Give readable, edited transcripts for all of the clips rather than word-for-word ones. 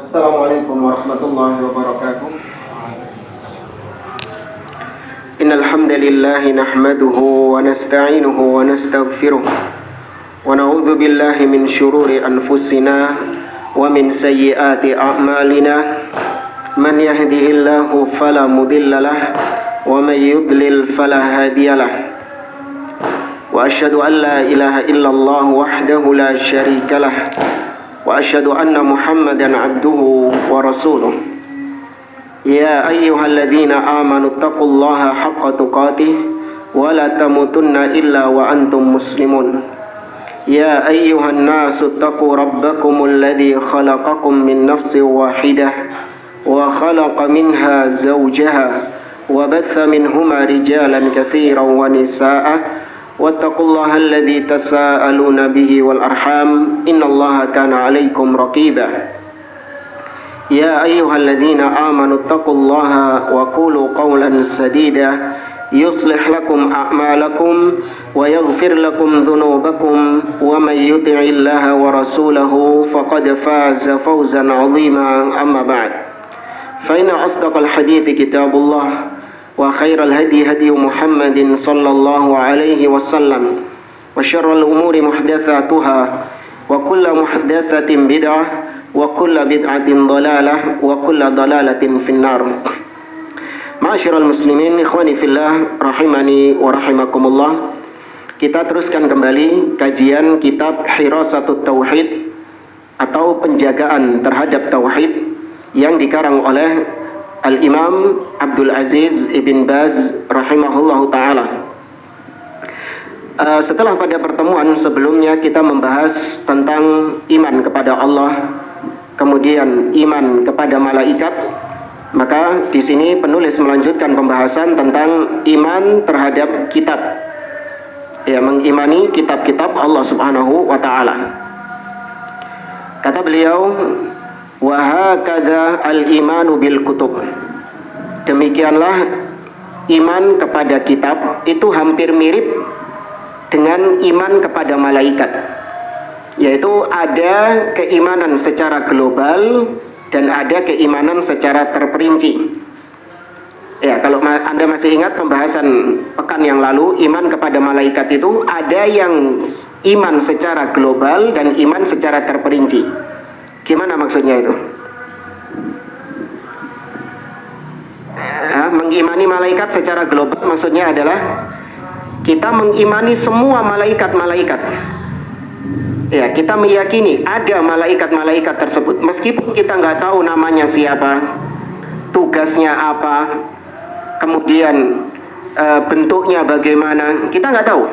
Assalamualaikum warahmatullahi wabarakatuh. Innal hamdalillah nahmaduhu wa nasta'inuhu wa nastaghfiruh wa na'udzu billahi min shururi anfusina wa min sayyiati a'malina. Man yahdihillahu fala mudhillalah wa man yudlil fala hadiyalah. Wa asyhadu an la ilaha illallah wahdahu la syarikalah wa asyhadu anna Muhammadan abduhu wa rasuluh. Ya ayyuhalladzina amanu taqullaha haqqa tuqatih wa la tamutunna illa wa antum muslimun. Ya ayyuhan nasu taqu rabbakumul ladzi khalaqakum min nafsin wahidah wa khalaqa minha zawjaha wa batha minhuma rijalan katsiran wa nisaa'a wattaqullaha alladzi tasaaluna bihi wal arham innallaha kana 'alaikum raqiba. Ya ayyuhalladzina amanu taqullaha wa qulu qawlan sadida yuslih lakum a'malakum wa yaghfir lakum dhunubakum wa may yuti'illaha wa rasulahu faqad faza fawzan 'azima. Amma ba'd, fa inna asdaqal hadithi kitabullah wa khairal hadi hadi Muhammadin sallallahu alaihi wasallam wa syarrul umuri muhdatsatuha wa kullu muhdatsatin bid'ah wa kullu bid'atin dhalalah wa kullu dhalalatin finnar. Ma'asyiral muslimin, ikhwani fillah, rahimani wa rahimakumullah. Kita teruskan kembali kajian kitab Hirasatut Tauhid atau penjagaan terhadap tauhid yang dikarang oleh Al-Imam Abdul Aziz Ibn Baz rahimahullahu ta'ala. Setelah pada pertemuan sebelumnya kita membahas tentang iman kepada Allah, kemudian iman kepada malaikat, maka di sini penulis melanjutkan pembahasan tentang iman terhadap kitab, ya, mengimani kitab-kitab Allah Subhanahu wa ta'ala. Kata beliau, wa hakadha al-imanu bil kutub. Demikianlah iman kepada kitab itu hampir mirip dengan iman kepada malaikat, yaitu ada keimanan secara global dan ada keimanan secara terperinci. Ya, kalau Anda masih ingat pembahasan pekan yang lalu, iman kepada malaikat itu ada yang iman secara global dan iman secara terperinci. Gimana maksudnya itu? Mengimani malaikat secara global maksudnya adalah kita mengimani semua malaikat-malaikat. Ya, kita meyakini ada malaikat-malaikat tersebut meskipun kita nggak tahu namanya siapa, tugasnya apa, kemudian bentuknya bagaimana, kita nggak tahu.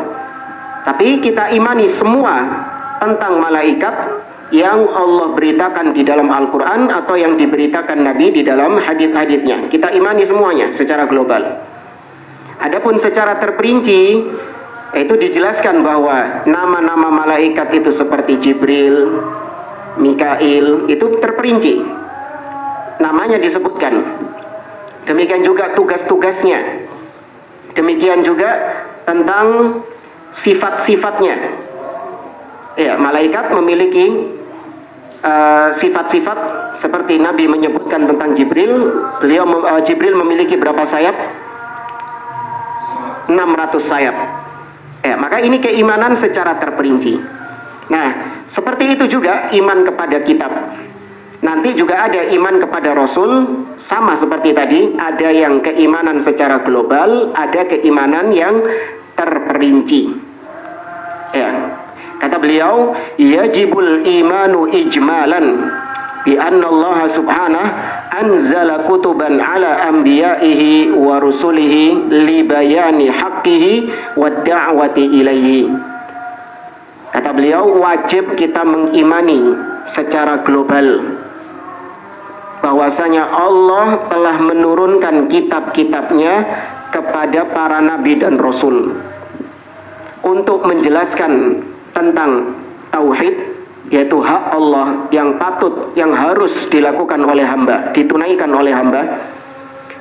Tapi kita imani semua tentang malaikat yang Allah beritakan di dalam Al-Quran atau yang diberitakan Nabi di dalam hadits-haditsnya. Kita imani semuanya secara global. Adapun secara terperinci, itu dijelaskan bahwa nama-nama malaikat itu seperti Jibril, Mikail, itu terperinci. Namanya disebutkan. Demikian juga tugas-tugasnya. Demikian juga tentang sifat-sifatnya. Ya, malaikat memiliki sifat-sifat seperti Nabi menyebutkan tentang Jibril. Jibril memiliki berapa sayap? 600 sayap. Ya, maka ini keimanan secara terperinci. Nah, seperti itu juga iman kepada kitab. Nanti juga ada iman kepada Rasul, sama seperti tadi, ada yang keimanan secara global, ada keimanan yang terperinci. Ya. Kata beliau, yajibul imanu ijmalan bi anna Allah subhanahu anzala kutuban ala anbiya'ihi wa rusulihi li bayani haqqihi wa da'wati ilaihi. Kata beliau, wajib kita mengimani secara global bahwasanya Allah telah menurunkan kitab-kitabnya kepada para nabi dan rasul untuk menjelaskan tentang tauhid, yaitu hak Allah yang patut, yang harus dilakukan oleh hamba, ditunaikan oleh hamba,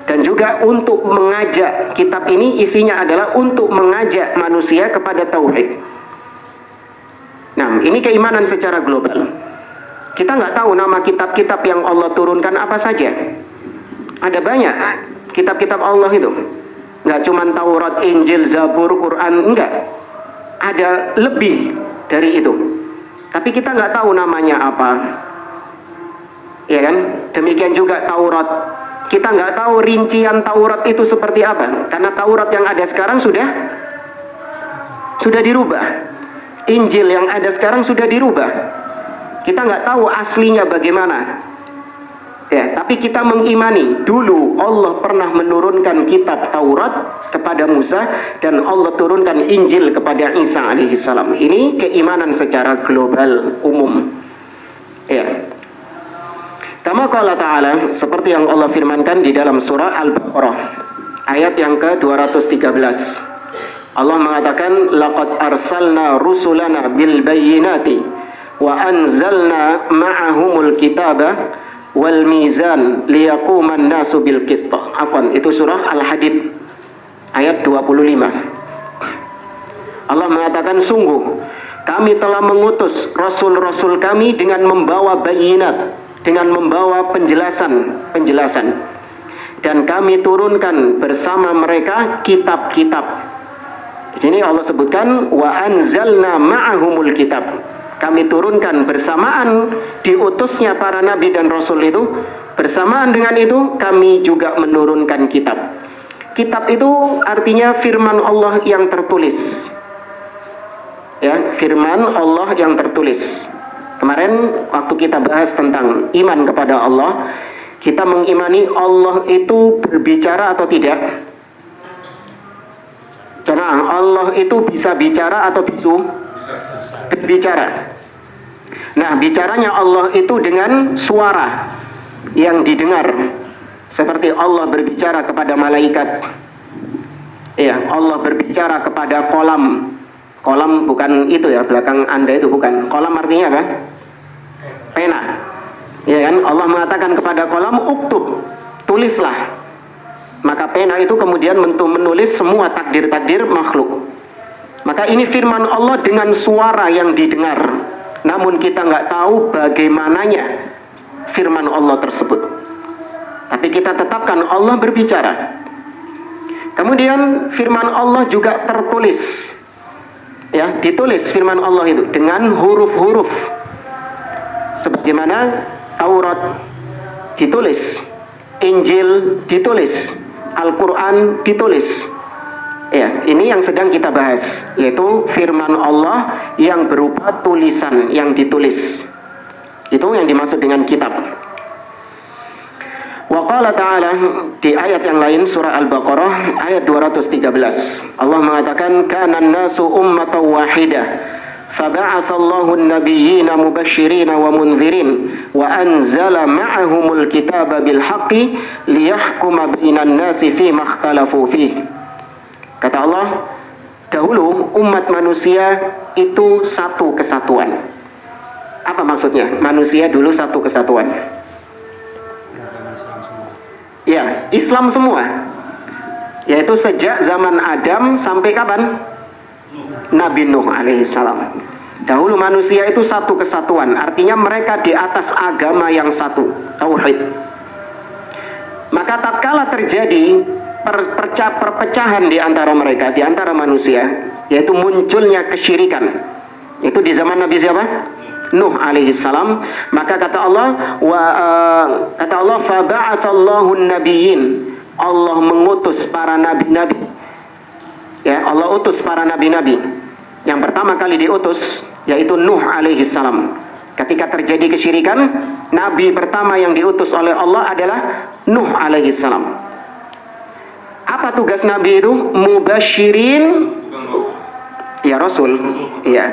dan juga untuk mengajak. Kitab ini isinya adalah untuk mengajak manusia kepada tauhid. Nah, ini keimanan secara global. Kita nggak tahu nama kitab-kitab yang Allah turunkan apa saja. Ada banyak kitab-kitab Allah itu. Nggak cuma Taurat, Injil, Zabur, Quran, enggak. Ada lebih dari itu. Tapi kita nggak tahu namanya apa. Ya kan? Demikian juga Taurat. Kita nggak tahu rincian Taurat itu seperti apa. Karena Taurat yang ada sekarang sudah dirubah. Injil yang ada sekarang sudah dirubah. Kita nggak tahu aslinya bagaimana. Ya, tapi kita mengimani dulu Allah pernah menurunkan kitab Taurat kepada Musa dan Allah turunkan Injil kepada Isa alaihissalam. Ini keimanan secara global umum. Ya. Kama qala ta'ala, seperti yang Allah firmankan di dalam surah Al-Baqarah ayat yang ke-213. Allah mengatakan laqad arsalna rusulana bil bayyinati wa anzalna ma'ahumul kitaba wal mizan liyaquman nasu bil qist. Afwan, itu surah Al-Hadid ayat 25. Allah mengatakan sungguh kami telah mengutus rasul-rasul kami dengan membawa bayinat, dengan membawa penjelasan dan kami turunkan bersama mereka kitab-kitab. Di sini Allah sebutkan wa anzalna ma'ahumul kitab. Kami turunkan bersamaan diutusnya para nabi dan rasul itu, bersamaan dengan itu kami juga menurunkan kitab. Kitab itu artinya firman Allah yang tertulis. Ya, firman Allah yang tertulis. Kemarin waktu kita bahas tentang iman kepada Allah, kita mengimani Allah itu berbicara atau tidak? Karena Allah itu bisa bicara atau bisu? Berbicara. Nah, bicaranya Allah itu dengan suara yang didengar. Seperti Allah berbicara kepada malaikat. Ya, Allah berbicara kepada kolam. Kolam bukan itu ya, belakang Anda itu bukan. Kolam artinya apa? Pena. Ya kan? Allah mengatakan kepada kolam, uktub, tulislah. Maka pena itu kemudian menulis semua takdir-takdir makhluk. Maka ini firman Allah dengan suara yang didengar. Namun kita nggak tahu bagaimananya firman Allah tersebut. Tapi kita tetapkan Allah berbicara. Kemudian firman Allah juga tertulis. Ya, ditulis firman Allah itu dengan huruf-huruf. Sebagaimana Taurat ditulis, Injil ditulis, Al-Quran ditulis. Ya, ini yang sedang kita bahas, yaitu firman Allah yang berupa tulisan yang ditulis. Itu yang dimaksud dengan kitab. Wa qala ta'ala, di ayat yang lain surah Al-Baqarah ayat 213. Allah mengatakan kanan nasu ummatan wahidah faba'atha Allahu an-nabiyyina mubashshirina wa mundzirin wa anzala ma'ahumul kitaba bil haqqi liyahkuma bainan nasi fima ikhtalafu fihi. Kata Allah, dahulu umat manusia itu satu kesatuan. Apa maksudnya? Manusia dulu satu kesatuan. Ya, Islam semua. Yaitu sejak zaman Adam sampai kapan? Nabi Nuh alaihissalam. Dahulu manusia itu satu kesatuan. Artinya mereka di atas agama yang satu, tauhid. Maka tatkala terjadi perpecahan di antara mereka, di antara manusia, yaitu munculnya kesyirikan. Itu di zaman Nabi siapa? Nuh alaihissalam. Maka kata Allah, kata Allah, faba'athallahu an-nabiyyin. Allah mengutus para nabi-nabi. Ya, Allah utus para nabi-nabi. Yang pertama kali diutus yaitu Nuh alaihissalam. Ketika terjadi kesyirikan, nabi pertama yang diutus oleh Allah adalah Nuh alaihissalam. Apa tugas nabi itu? Mubashirin. Ya, rasul. Iya.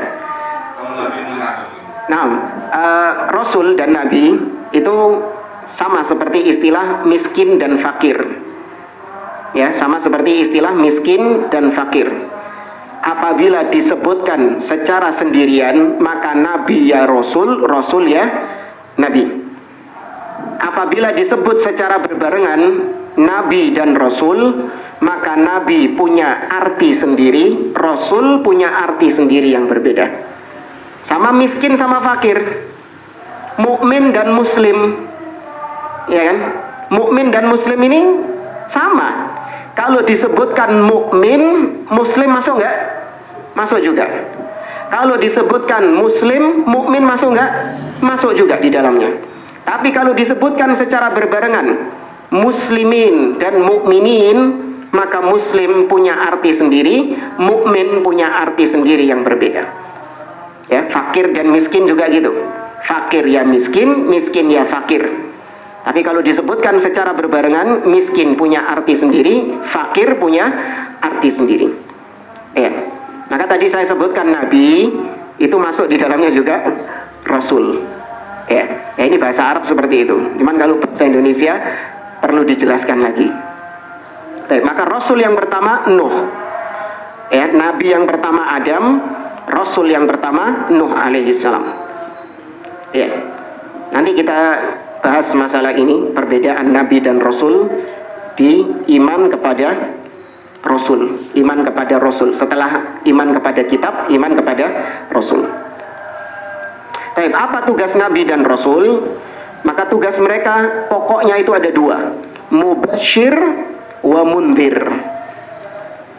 Nah, rasul dan nabi itu sama seperti istilah miskin dan fakir. Ya, sama seperti istilah miskin dan fakir. Apabila disebutkan secara sendirian, maka nabi ya rasul, rasul ya nabi. Apabila disebut secara berbarengan, nabi dan rasul, maka nabi punya arti sendiri, rasul punya arti sendiri yang berbeda. Sama miskin sama fakir. mukmin dan muslim, ya kan? Mukmin dan muslim ini sama. Kalau disebutkan mukmin, muslim masuk nggak? Masuk juga. Kalau disebutkan muslim, mukmin masuk nggak? Masuk juga di dalamnya. Tapi kalau disebutkan secara berbarengan, muslimin dan mukminin, maka muslim punya arti sendiri, mukmin punya arti sendiri yang berbeda. Ya, fakir dan miskin juga gitu. Fakir ya miskin, miskin ya fakir. Tapi kalau disebutkan secara berbarengan, miskin punya arti sendiri, fakir punya arti sendiri. Ya. Maka tadi saya sebutkan nabi itu masuk di dalamnya juga rasul. Ya, ini bahasa Arab seperti itu. Cuman kalau bahasa Indonesia perlu dijelaskan lagi. Maka rasul yang pertama Nuh. Ya, nabi yang pertama Adam, rasul yang pertama Nuh alaihissalam. Ya. Nanti kita bahas masalah ini, perbedaan nabi dan rasul di iman kepada rasul, iman kepada rasul. Setelah iman kepada kitab, iman kepada rasul. Baik, apa tugas nabi dan rasul? Maka tugas mereka pokoknya itu ada dua, mubasyir wa mundir.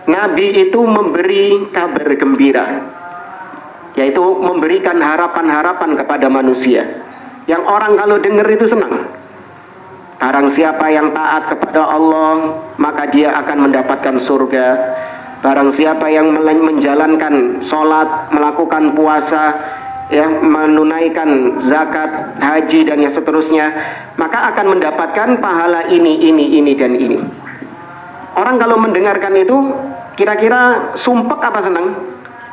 Nabi itu memberi kabar gembira, yaitu memberikan harapan-harapan kepada manusia, yang orang kalau dengar itu senang. Barang siapa yang taat kepada Allah, maka dia akan mendapatkan surga. Barang siapa yang menjalankan sholat, melakukan puasa, ya, menunaikan zakat, haji dan yang seterusnya, maka akan mendapatkan pahala ini, dan ini. Orang kalau mendengarkan itu, kira-kira sumpek apa senang?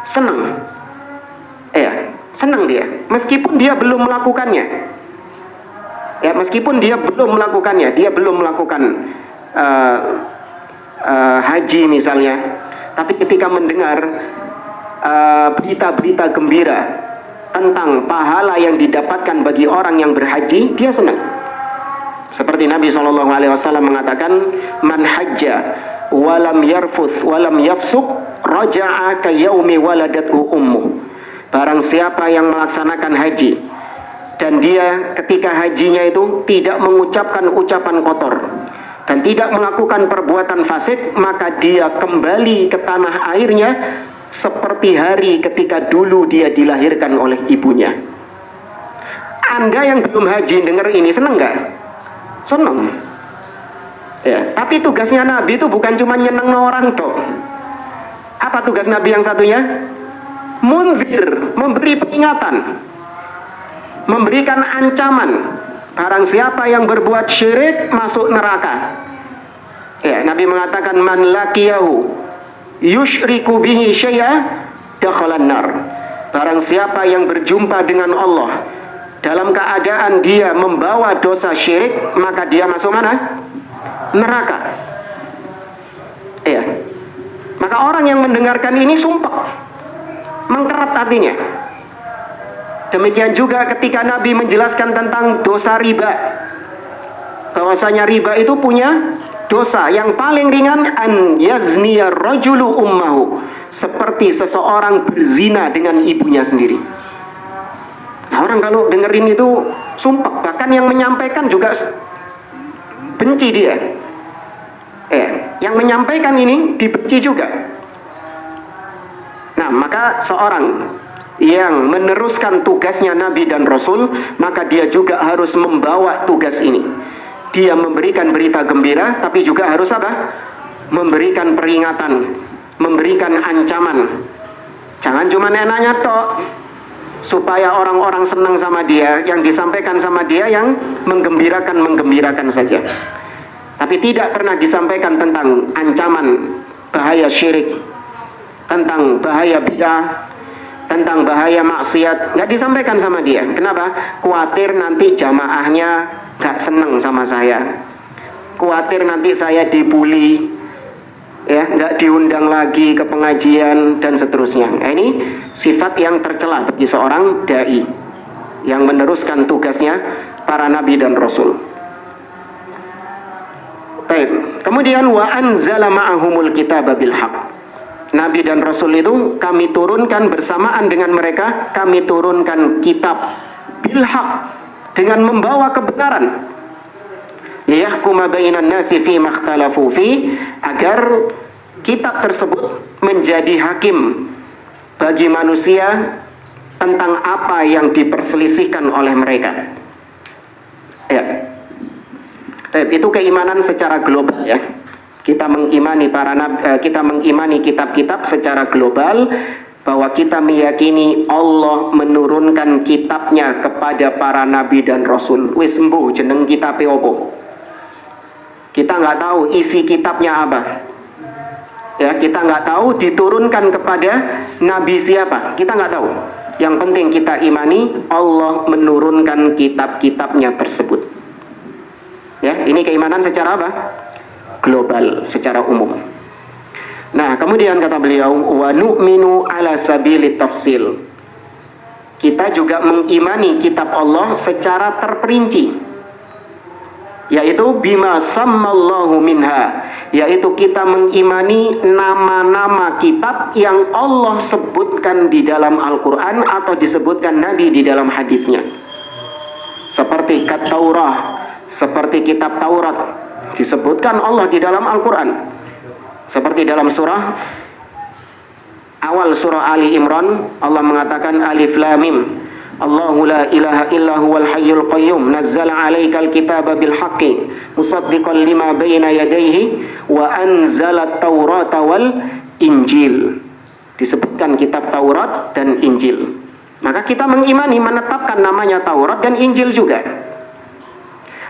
Senang. Ya, senang dia, meskipun dia belum melakukannya. Ya, meskipun dia belum melakukannya, dia belum melakukan haji misalnya, tapi ketika mendengar berita-berita gembira tentang pahala yang didapatkan bagi orang yang berhaji, dia senang. Seperti Nabi SAW mengatakan, man hajja walam yarfuth walam yafsuk raja'a ka yaumi waladathu ummu. Barang siapa yang melaksanakan haji dan dia ketika hajinya itu tidak mengucapkan ucapan kotor dan tidak melakukan perbuatan fasik, maka dia kembali ke tanah airnya seperti hari ketika dulu dia dilahirkan oleh ibunya. Anda yang belum haji dengar ini senang nggak? Senang. Ya, tapi tugasnya Nabi itu bukan cuma nyeneng orang toh. Apa tugas Nabi yang satunya? Munzir, memberi peringatan, memberikan ancaman. Barang siapa yang berbuat syirik masuk neraka. Ya, Nabi mengatakan man laqiyahu yusyriku bihi syai'a dakhalan nar. Barang siapa yang berjumpa dengan Allah dalam keadaan dia membawa dosa syirik, maka dia masuk mana? Neraka. Ya. Maka orang yang mendengarkan ini sumpah, mengkerat hatinya. Demikian juga ketika Nabi menjelaskan tentang dosa riba, bahwasanya riba itu punya dosa yang paling ringan, an yazniya rajulu ummahu, seperti seseorang berzina dengan ibunya sendiri. Nah, orang kalau dengerin itu sumpah, bahkan yang menyampaikan juga benci dia. Yang menyampaikan ini dibenci juga. Nah, maka seorang yang meneruskan tugasnya Nabi dan Rasul, maka dia juga harus membawa tugas ini. Dia memberikan berita gembira, tapi juga harus apa? Memberikan peringatan, memberikan ancaman. Jangan cuma enaknya tok, supaya orang-orang senang sama dia, yang disampaikan sama dia yang menggembirakan saja. Tapi tidak pernah disampaikan tentang ancaman bahaya syirik, tentang bahaya bid'ah, tentang bahaya maksiat, nggak disampaikan sama dia. Kenapa? Khawatir nanti jamaahnya nggak seneng sama saya, khawatir nanti saya dibully, ya, nggak diundang lagi ke pengajian dan seterusnya. Nah, ini sifat yang tercela bagi seorang dai yang meneruskan tugasnya para nabi dan rasul. Baik. Kemudian wa anzala ma'ahumul kitaba bil haqq. Nabi dan Rasul itu kami turunkan bersamaan dengan mereka, kami turunkan kitab bil haqq, dengan membawa kebenaran. Liyahkuma bainan nasi fi makhtalafu fi, agar kitab tersebut menjadi hakim bagi manusia tentang apa yang diperselisihkan oleh mereka. Ya. Itu keimanan secara global ya. Kita mengimani kita mengimani kitab-kitab secara global, bahwa kita meyakini Allah menurunkan kitabnya kepada para nabi dan rasul. Wis mbuh jeneng kitabe opo? Kita nggak tahu isi kitabnya apa. Ya, kita nggak tahu diturunkan kepada nabi siapa. Kita nggak tahu. Yang penting kita imani Allah menurunkan kitab-kitabnya tersebut. Ya, ini keimanan secara apa? Global, secara umum. Nah, kemudian kata beliau, wa nu'minu ala sabili tafsil. Kita juga mengimani kitab Allah secara terperinci, yaitu bima sammallahu minha, yaitu kita mengimani nama-nama kitab yang Allah sebutkan di dalam Al-Quran atau disebutkan Nabi di dalam hadisnya. Seperti Kat-Taurah, seperti kitab Taurat, disebutkan Allah di dalam Al-Quran. Seperti dalam surah awal surah Ali Imran, Allah mengatakan alif lam mim, Allahu la ilaha illa huwal hayyul qayyum, nazzala 'alaikal kitaba bil haqqi musaddiqan lima baina yadayhi wa anzala at-taurata wal injil. Disebutkan kitab Taurat dan Injil. Maka kita mengimani, menetapkan namanya Taurat dan Injil juga.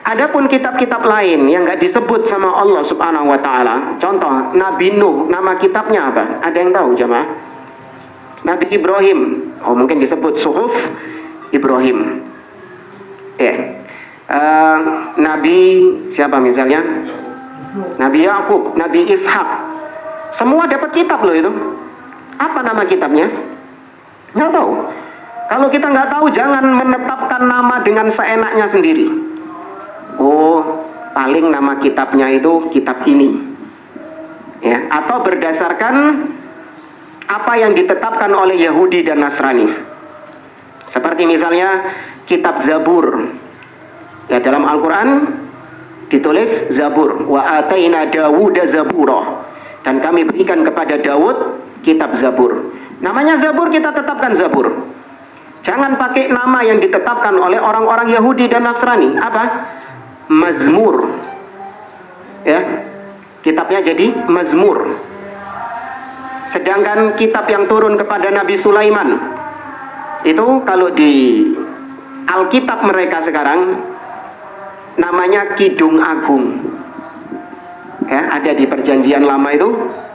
Adapun kitab-kitab lain yang nggak disebut sama Allah Subhanahu wa Ta'ala, contoh Nabi Nuh, nama kitabnya apa? Ada yang tahu jemaah? Nabi Ibrahim, oh mungkin disebut Suhuf Ibrahim. Nabi siapa misalnya? Nabi Yakub, Nabi Ishak, semua dapat kitab loh itu. Apa nama kitabnya? Nggak tahu. Kalau kita nggak tahu, jangan menetapkan nama dengan seenaknya sendiri. Oh, paling nama kitabnya itu kitab ini, ya, atau berdasarkan apa yang ditetapkan oleh Yahudi dan Nasrani. Seperti misalnya kitab Zabur, ya, dalam Al-Quran ditulis Zabur, wa ataina Dawuda Zabura, dan kami berikan kepada Daud kitab Zabur. Namanya Zabur, kita tetapkan Zabur. Jangan pakai nama yang ditetapkan oleh orang-orang Yahudi dan Nasrani. Apa? Mazmur, ya, kitabnya jadi Mazmur. Sedangkan kitab yang turun kepada Nabi Sulaiman itu kalau di Alkitab mereka sekarang namanya Kidung Agung, ya, ada di Perjanjian Lama itu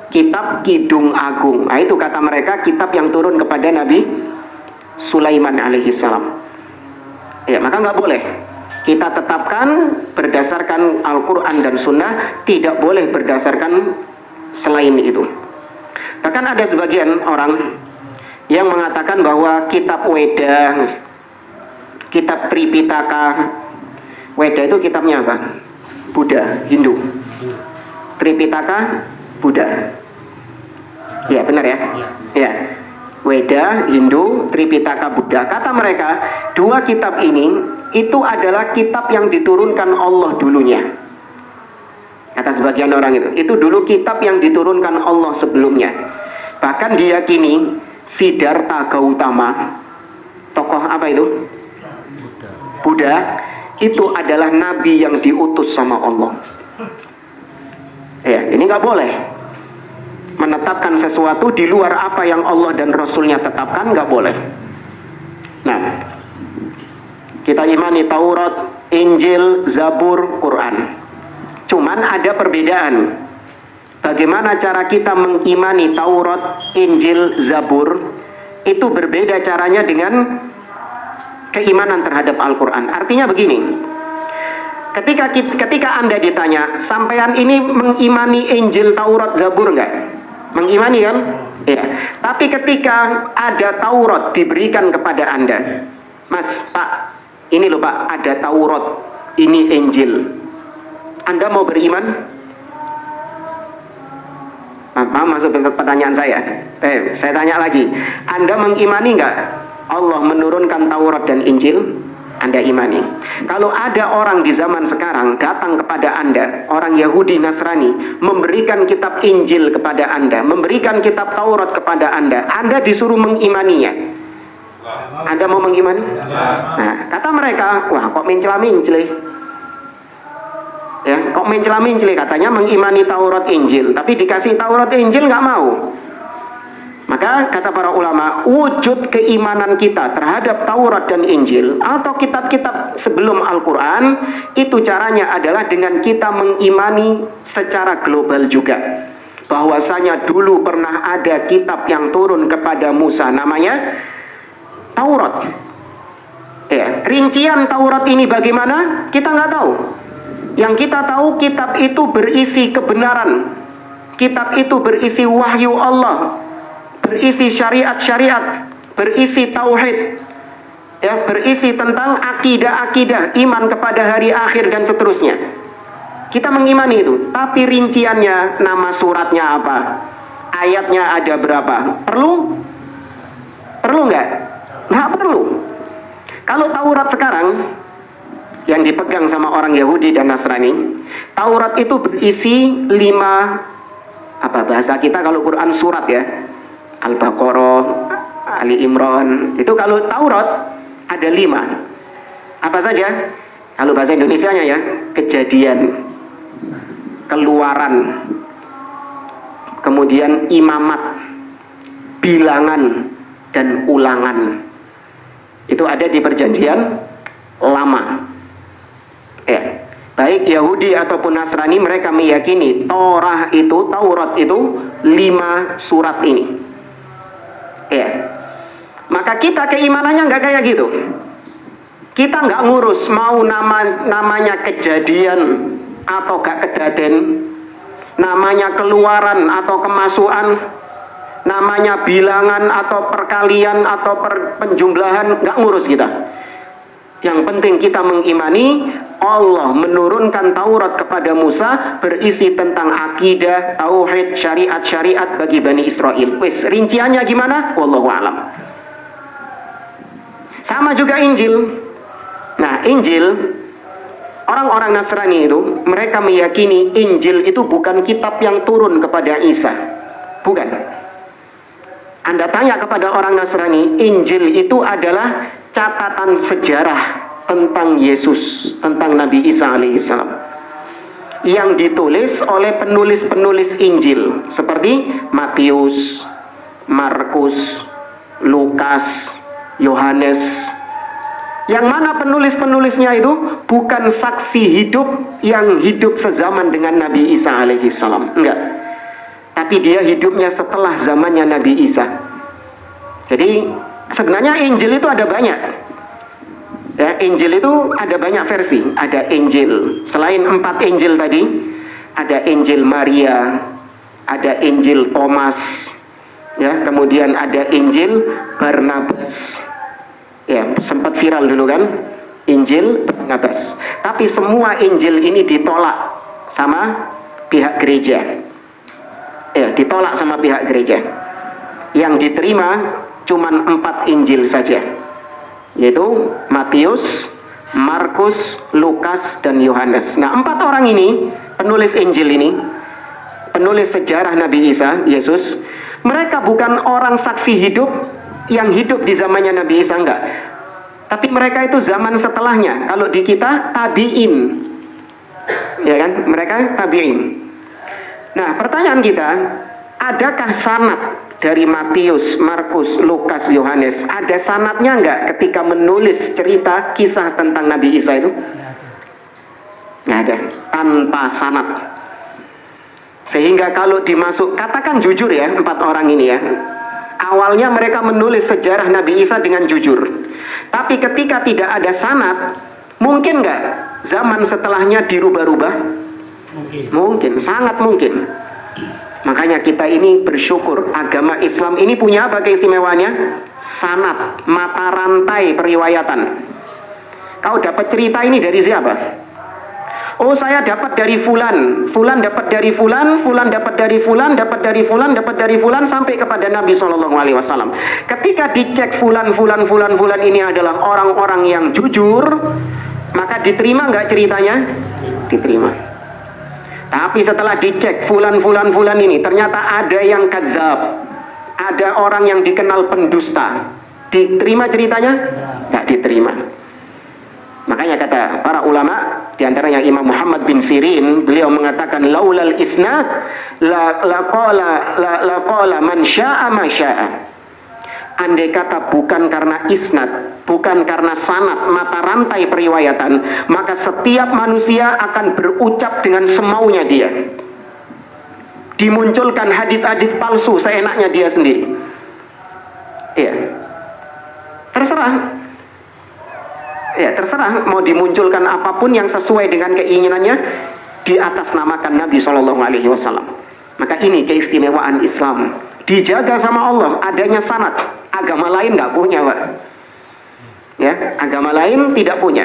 kitab Kidung Agung. Nah, itu kata mereka kitab yang turun kepada Nabi Sulaiman alaihissalam. Ya, maka nggak boleh kita tetapkan berdasarkan Al-Quran dan Sunnah, tidak boleh berdasarkan selain itu. Bahkan ada sebagian orang yang mengatakan bahwa kitab Weda, kitab Tripitaka, Weda itu kitabnya apa? Buddha, Hindu. Tripitaka, Buddha. Ya, benar ya? Ya. Weda, Hindu, Tripitaka, Buddha. Kata mereka, dua kitab ini itu adalah kitab yang diturunkan Allah dulunya. Kata sebagian orang itu dulu kitab yang diturunkan Allah sebelumnya. Bahkan diyakini Siddhartha Gautama, tokoh apa itu? Buddha, itu adalah nabi yang diutus sama Allah. Ya, ini nggak boleh menetapkan sesuatu di luar apa yang Allah dan Rasulnya tetapkan, nggak boleh. Nah, kita imani Taurat, Injil, Zabur, Quran. Cuman ada perbedaan. Bagaimana cara kita mengimani Taurat, Injil, Zabur, itu berbeda caranya dengan keimanan terhadap Al-Quran. Artinya begini, ketika Anda ditanya, sampean ini mengimani Injil, Taurat, Zabur enggak? Mengimani kan? Ya. Tapi ketika ada Taurat diberikan kepada Anda, Mas, Pak, ini loh Pak, ada Taurat, ini Injil, Anda mau beriman? Apa masuk pertanyaan saya? Saya tanya lagi, Anda mengimani nggak Allah menurunkan Taurat dan Injil? Anda imani. Kalau ada orang di zaman sekarang datang kepada Anda, orang Yahudi Nasrani, memberikan kitab Injil kepada Anda, memberikan kitab Taurat kepada Anda disuruh mengimaninya. Anda mau mengimani? Nah, kata mereka, wah kok mencela-mencela. Ya, kok mencela-mencela, katanya mengimani Taurat Injil, tapi dikasih Taurat Injil nggak mau. Maka kata para ulama, wujud keimanan kita terhadap Taurat dan Injil atau kitab-kitab sebelum Al-Quran, itu caranya adalah dengan kita mengimani secara global juga, bahwasanya dulu pernah ada kitab yang turun kepada Musa, namanya Taurat. Ya, rincian Taurat ini bagaimana? Kita nggak tahu. Yang kita tahu, kitab itu berisi kebenaran, kitab itu berisi wahyu Allah, berisi syariat-syariat, berisi tauhid, ya, berisi tentang akidah-akidah, iman kepada hari akhir dan seterusnya. Kita mengimani itu, tapi rinciannya, nama suratnya apa, ayatnya ada berapa, perlu? Perlu nggak? Nggak perlu. Kalau Taurat sekarang yang dipegang sama orang Yahudi dan Nasrani, Taurat itu berisi 5, apa bahasa kita kalau Quran surat ya, Al-Baqarah, Ali Imran. Itu kalau Taurat ada 5. Apa saja? Kalau bahasa Indonesianya ya, Kejadian, Keluaran, kemudian Imamat, Bilangan, dan Ulangan. Itu ada di Perjanjian Lama. Ya. Baik Yahudi ataupun Nasrani, mereka meyakini Taurat itu 5 surat ini. Ya. Maka kita keimanannya nggak kayak gitu. Kita nggak ngurus mau namanya Kejadian atau gak kedaden, namanya Keluaran atau kemasukan, namanya Bilangan atau perkalian atau penjumlahan, nggak ngurus kita. Yang penting kita mengimani Allah menurunkan Taurat kepada Musa berisi tentang akidah, tauhid, syariat-syariat bagi Bani Israel. Wes, rinciannya gimana? Wallahu a'lam. Sama juga Injil. Nah, Injil, orang-orang Nasrani itu, mereka meyakini Injil itu bukan kitab yang turun kepada Isa. Bukan. Anda tanya kepada orang Nasrani, Injil itu adalah catatan sejarah tentang Yesus, tentang Nabi Isa alaihissalam, yang ditulis oleh penulis-penulis Injil seperti Matius, Markus, Lukas, Yohanes. Yang mana penulis-penulisnya itu bukan saksi hidup yang hidup sezaman dengan Nabi Isa alaihissalam, enggak. Tapi dia hidupnya setelah zamannya Nabi Isa. Jadi sebenarnya Injil itu ada banyak. Ya, Injil itu ada banyak versi. Ada Injil, selain 4 Injil tadi, ada Injil Maria, ada Injil Thomas, ya, kemudian ada Injil Barnabas. Ya, sempat viral dulu kan, Injil Barnabas. Tapi semua Injil ini ditolak sama pihak gereja. Ya, ditolak sama pihak gereja. Yang diterima cuman 4 Injil saja, yaitu Matius, Markus, Lukas, dan Yohanes. Nah, 4 orang ini, penulis Injil ini, penulis sejarah Nabi Isa, Yesus, mereka bukan orang saksi hidup yang hidup di zamannya Nabi Isa, enggak. Tapi mereka itu zaman setelahnya. Kalau di kita, tabi'in. Ya kan? Mereka tabi'in. Nah, pertanyaan kita, adakah sanad dari Matius, Markus, Lukas, Yohanes, ada sanadnya enggak ketika menulis cerita kisah tentang Nabi Isa itu? Nggak ada, tanpa sanad. Sehingga kalau dimasuk, katakan jujur ya, 4 orang ini ya, awalnya mereka menulis sejarah Nabi Isa dengan jujur. Tapi ketika tidak ada sanad, mungkin nggak zaman setelahnya dirubah-rubah? Mungkin, sangat mungkin. Makanya kita ini bersyukur, agama Islam ini punya apa keistimewaannya? Sanad, mata rantai periwayatan. Kau dapat cerita ini dari siapa? Oh, saya dapat dari fulan, fulan dapat dari fulan, fulan dapat dari fulan, dapat dari fulan, dapat dari fulan, sampai kepada Nabi SAW. Ketika dicek fulan ini adalah orang-orang yang jujur, maka diterima nggak ceritanya? Diterima. Tapi setelah dicek fulan ini, ternyata ada yang kadzab, ada orang yang dikenal pendusta, diterima ceritanya? Nggak diterima. Makanya kata para ulama, diantaranya Imam Muhammad bin Sirin, beliau mengatakan laulal isnad la qala man syaa ma syaa. Andai kata bukan karena isnad, bukan karena sanad, mata rantai periwayatan, maka setiap manusia akan berucap dengan semaunya dia. Dimunculkan hadits-hadits palsu seenaknya dia sendiri. Iya. Terserah. Ya, terserah mau dimunculkan apapun yang sesuai dengan keinginannya, di atas namakan Nabi SAW. Maka ini keistimewaan Islam, dijaga sama Allah, adanya sanad. Agama lain nggak punya, Pak. Ya, agama lain tidak punya.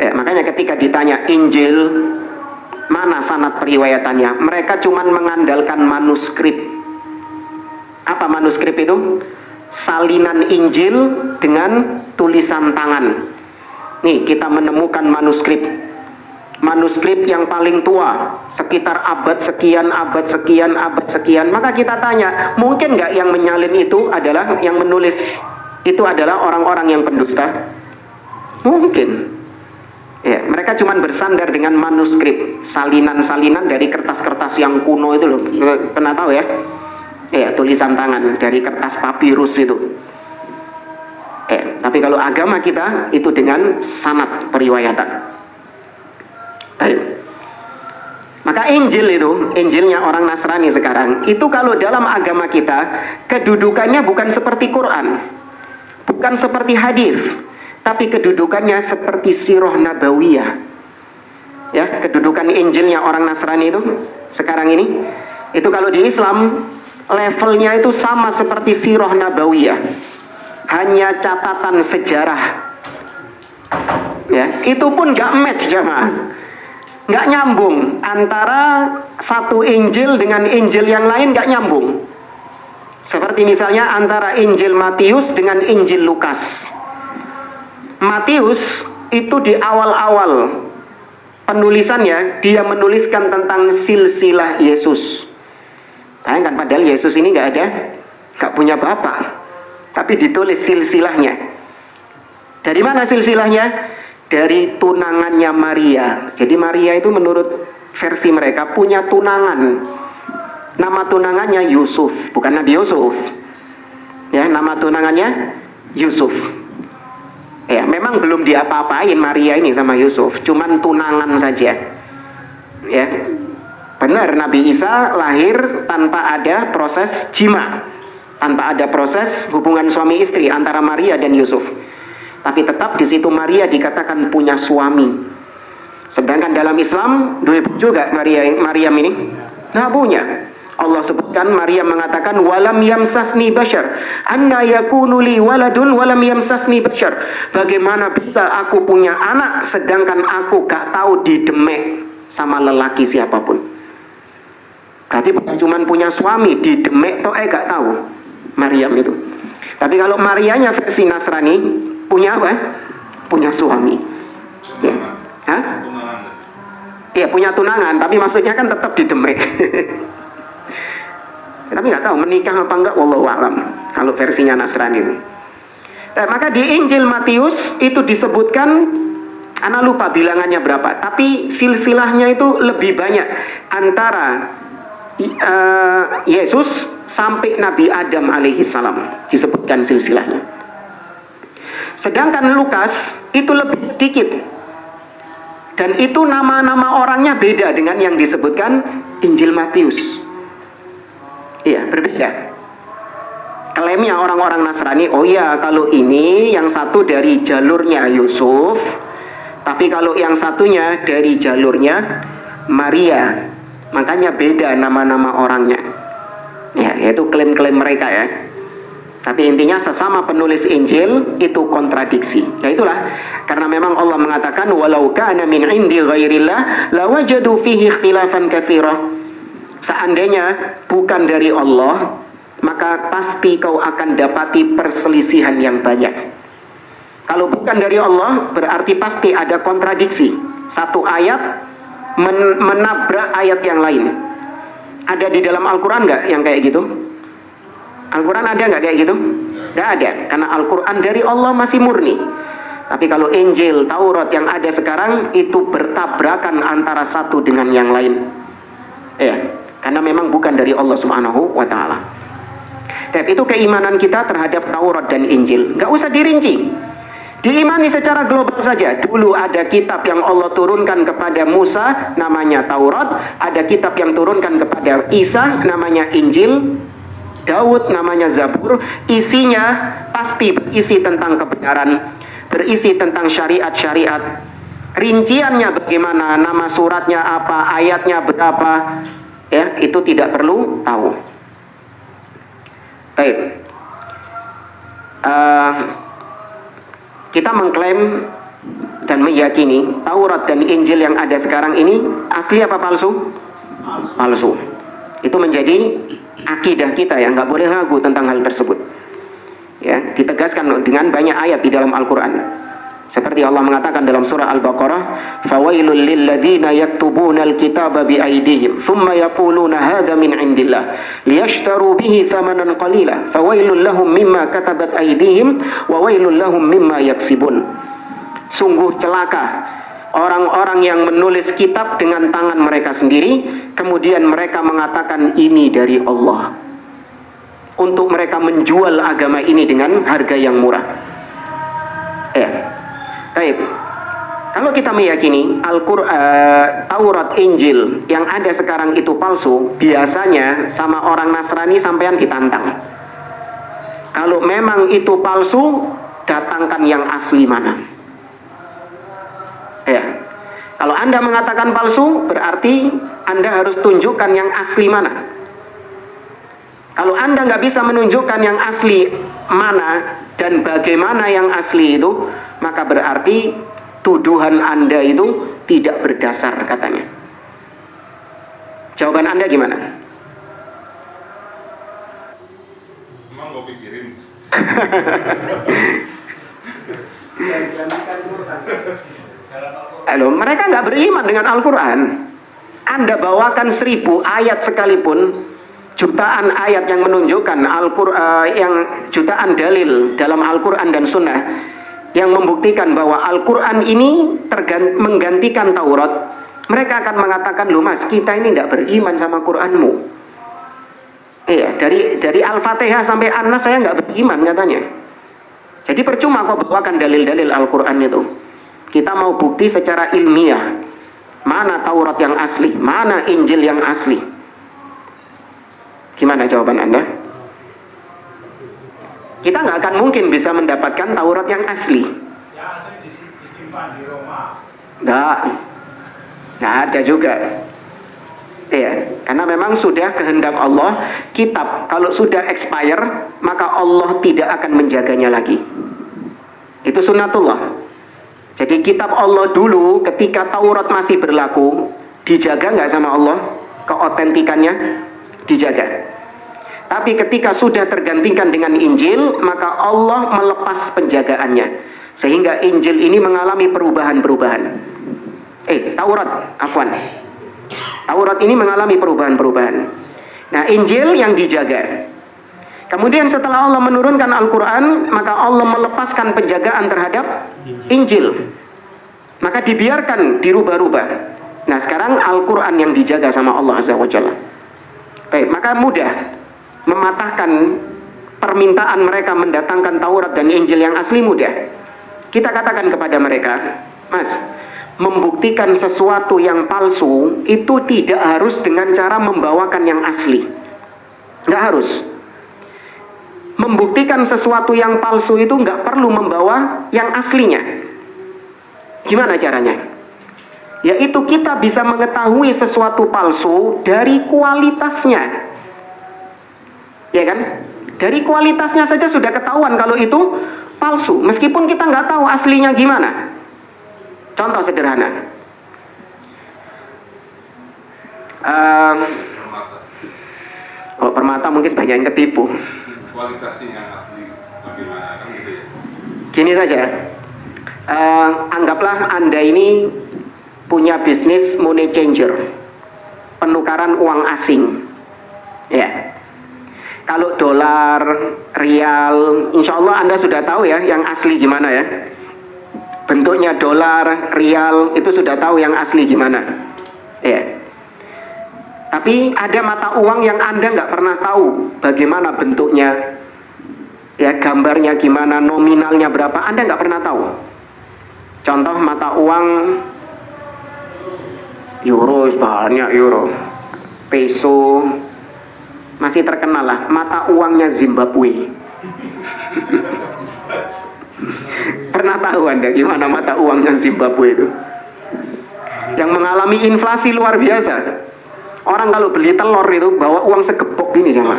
Ya, makanya ketika ditanya Injil mana sanad periwayatannya, mereka cuma mengandalkan manuskrip. Apa manuskrip itu? Salinan Injil dengan tulisan tangan. Nih, kita menemukan manuskrip yang paling tua, sekitar abad sekian. Maka kita tanya, mungkin nggak yang menyalin itu adalah, yang menulis itu adalah orang-orang yang pendusta? Mungkin. Ya, mereka cuma bersandar dengan manuskrip, salinan-salinan dari kertas-kertas yang kuno itu loh. Pernah tahu ya? Ya, tulisan tangan dari kertas papirus itu. Tapi kalau agama kita itu dengan sanad periwayatan. Ayo. Maka Injil itu, Injilnya orang Nasrani sekarang, itu kalau dalam agama kita kedudukannya bukan seperti Quran, bukan seperti hadis, tapi kedudukannya seperti sirah nabawiyah. Ya, kedudukan Injilnya orang Nasrani itu sekarang ini, itu kalau di Islam levelnya itu sama seperti sirah nabawiyah, hanya catatan sejarah. Ya, itu pun nggak match jamaah, nggak nyambung antara satu Injil dengan Injil yang lain, nggak nyambung. Seperti misalnya antara Injil Matius dengan Injil Lukas. Matius itu di awal-awal penulisannya dia menuliskan tentang silsilah Yesus. Kan padahal Yesus ini nggak punya bapak, tapi ditulis silsilahnya. Dari mana silsilahnya? Dari tunangannya Maria. Jadi Maria itu menurut versi mereka punya tunangan. Nama tunangannya Yusuf, bukan Nabi Yusuf. Ya, nama tunangannya Yusuf. Ya, memang belum diapa-apain Maria ini sama Yusuf, cuman tunangan saja. Ya. Benar, Nabi Isa lahir tanpa ada proses jima, tanpa ada proses hubungan suami istri antara Maria dan Yusuf. Tapi tetap di situ Maria dikatakan punya suami. Sedangkan dalam Islam, dua juga Maryam ini nggak punya. Allah sebutkan, Maria mengatakan walam yamsasni bashar, anna yakunu li waladun walam yamsasni bashar. Bagaimana bisa aku punya anak sedangkan aku gak tahu didemek sama lelaki siapapun. Berarti bukan cuma punya suami, didemek toh gak tahu Maryam itu. Tapi kalau Marianya versi Nasrani punya apa? Punya suami. Ya. Hah? Iya, punya tunangan, tapi maksudnya kan tetap didemek. Tapi nggak tahu menikah apa enggak, wallahu alam kalau versinya Nasrani itu. Maka di Injil Matius itu disebutkan, ana lupa bilangannya berapa, tapi silsilahnya itu lebih banyak antara Yesus sampai Nabi Adam alaihi salam disebutkan silsilahnya. Sedangkan Lukas itu lebih sedikit. Dan itu nama-nama orangnya beda dengan yang disebutkan Injil Matius. Iya, berbeda. Klaimnya orang-orang Nasrani, oh iya kalau ini yang satu dari jalurnya Yusuf, tapi kalau yang satunya dari jalurnya Maria. Makanya beda nama-nama orangnya. Ya, itu klaim-klaim mereka ya. Tapi intinya sesama penulis Injil itu kontradiksi. Ya itulah, karena memang Allah mengatakan walau kana min indi ghairillah lawajadu fihi ikhtilafan katsira. Seandainya bukan dari Allah, maka pasti kau akan dapati perselisihan yang banyak. Kalau bukan dari Allah, berarti pasti ada kontradiksi. Satu ayat menabrak ayat yang lain. Ada di dalam Al-Quran nggak yang kayak gitu? Al-Quran ada nggak kayak gitu? Nggak ada, karena Al-Quran dari Allah masih murni. Tapi kalau Injil, Taurat yang ada sekarang itu bertabrakan antara satu dengan yang lain. Ya, karena memang bukan dari Allah Subhanahu wa Ta'ala. Tapi itu keimanan kita terhadap Taurat dan Injil. Nggak usah dirinci, diimani secara global saja. Dulu ada kitab yang Allah turunkan kepada Musa, namanya Taurat. Ada kitab yang turunkan kepada Isa, namanya Injil. Daud namanya Zabur. Isinya pasti berisi tentang kebenaran, berisi tentang syariat-syariat. Rinciannya bagaimana, nama suratnya apa, ayatnya berapa, ya itu tidak perlu tahu. Baik. Kita mengklaim dan meyakini Taurat dan Injil yang ada sekarang ini asli apa palsu? Palsu. Itu menjadi akidah kita ya, nggak boleh ragu tentang hal tersebut. Ya, ditegaskan dengan banyak ayat di dalam Al-Quran. Seperti Allah mengatakan dalam surah Al-Baqarah, "Fawailul lilladzina yaktubuna al-kitaba biaydihim, thumma yaquluna hadza min 'indillah, liyashtaru bihi thamanan qalila, fawailul lahum mimma katabat aydihim, wa wailul lahum mimma yaksibun." Sungguh celaka orang-orang yang menulis kitab dengan tangan mereka sendiri, kemudian mereka mengatakan ini dari Allah, untuk mereka menjual agama ini dengan harga yang murah. Baik. Kalau kita meyakini Taurat, Injil yang ada sekarang itu palsu, biasanya sama orang Nasrani sampean ditantang. Kalau memang itu palsu, datangkan yang asli mana. Ya. Kalau Anda mengatakan palsu, berarti Anda harus tunjukkan yang asli mana. Kalau Anda nggak bisa menunjukkan yang asli mana dan bagaimana yang asli itu, maka berarti tuduhan Anda itu tidak berdasar katanya. Jawaban Anda gimana? Emang gue pikirin. Halo, mereka nggak beriman dengan Al-Quran. Anda bawakan 1000 ayat sekalipun, jutaan ayat yang menunjukkan yang jutaan dalil dalam Al-Quran dan Sunnah yang membuktikan bahwa Al-Quran ini menggantikan Taurat, mereka akan mengatakan, loh mas, kita ini tidak beriman sama Quranmu. Iya, dari Al-Fatihah sampai An-Nas saya nggak beriman katanya. Jadi percuma kau bawakan dalil-dalil Al-Quran itu. Kita mau bukti secara ilmiah, mana Taurat yang asli, mana Injil yang asli. Gimana jawaban Anda? Kita nggak akan mungkin bisa mendapatkan Taurat yang asli. Yang asli disimpan di Roma. Nggak ada juga. Iya, karena memang sudah kehendak Allah, kitab kalau sudah expire, maka Allah tidak akan menjaganya lagi. Itu sunnatullah. Jadi kitab Allah dulu ketika Taurat masih berlaku, dijaga nggak sama Allah? Keotentikannya dijaga. Tapi ketika sudah tergantikan dengan Injil, maka Allah melepas penjagaannya, sehingga Injil ini mengalami perubahan-perubahan. Taurat ini mengalami perubahan-perubahan. Nah, Injil yang dijaga. Kemudian setelah Allah menurunkan Al-Quran, maka Allah melepaskan penjagaan terhadap Injil. Maka dibiarkan dirubah-rubah. Nah, sekarang Al-Quran yang dijaga sama Allah Azza wa Jalla. Baik, maka mudah mematahkan permintaan mereka mendatangkan Taurat dan Injil yang asli, mudah. Kita katakan kepada mereka, mas, membuktikan sesuatu yang palsu itu tidak harus dengan cara membawakan yang asli. Nggak harus. Membuktikan sesuatu yang palsu itu nggak perlu membawa yang aslinya. Gimana caranya? Yaitu kita bisa mengetahui sesuatu palsu dari kualitasnya. Ya kan? Dari kualitasnya saja sudah ketahuan kalau itu palsu, meskipun kita nggak tahu aslinya gimana. Contoh sederhana, kalau permata mungkin banyak yang ketipu. Kualitasnya yang asli bagaimana kan gitu ya? Gini saja, anggaplah Anda ini punya bisnis money changer, penukaran uang asing, ya. Kalau dolar, rial, insya Allah Anda sudah tahu ya yang asli gimana ya. Bentuknya dolar, rial, itu sudah tahu yang asli gimana, ya. Tapi ada mata uang yang Anda nggak pernah tahu bagaimana bentuknya, ya, gambarnya gimana, nominalnya berapa, Anda nggak pernah tahu. Contoh mata uang euro, banyak euro, peso, masih terkenal lah, mata uangnya Zimbabwe. Pernah tahu Anda gimana mata uangnya Zimbabwe itu? Yang mengalami inflasi luar biasa. Orang kalau beli telur itu bawa uang segepok gini sama.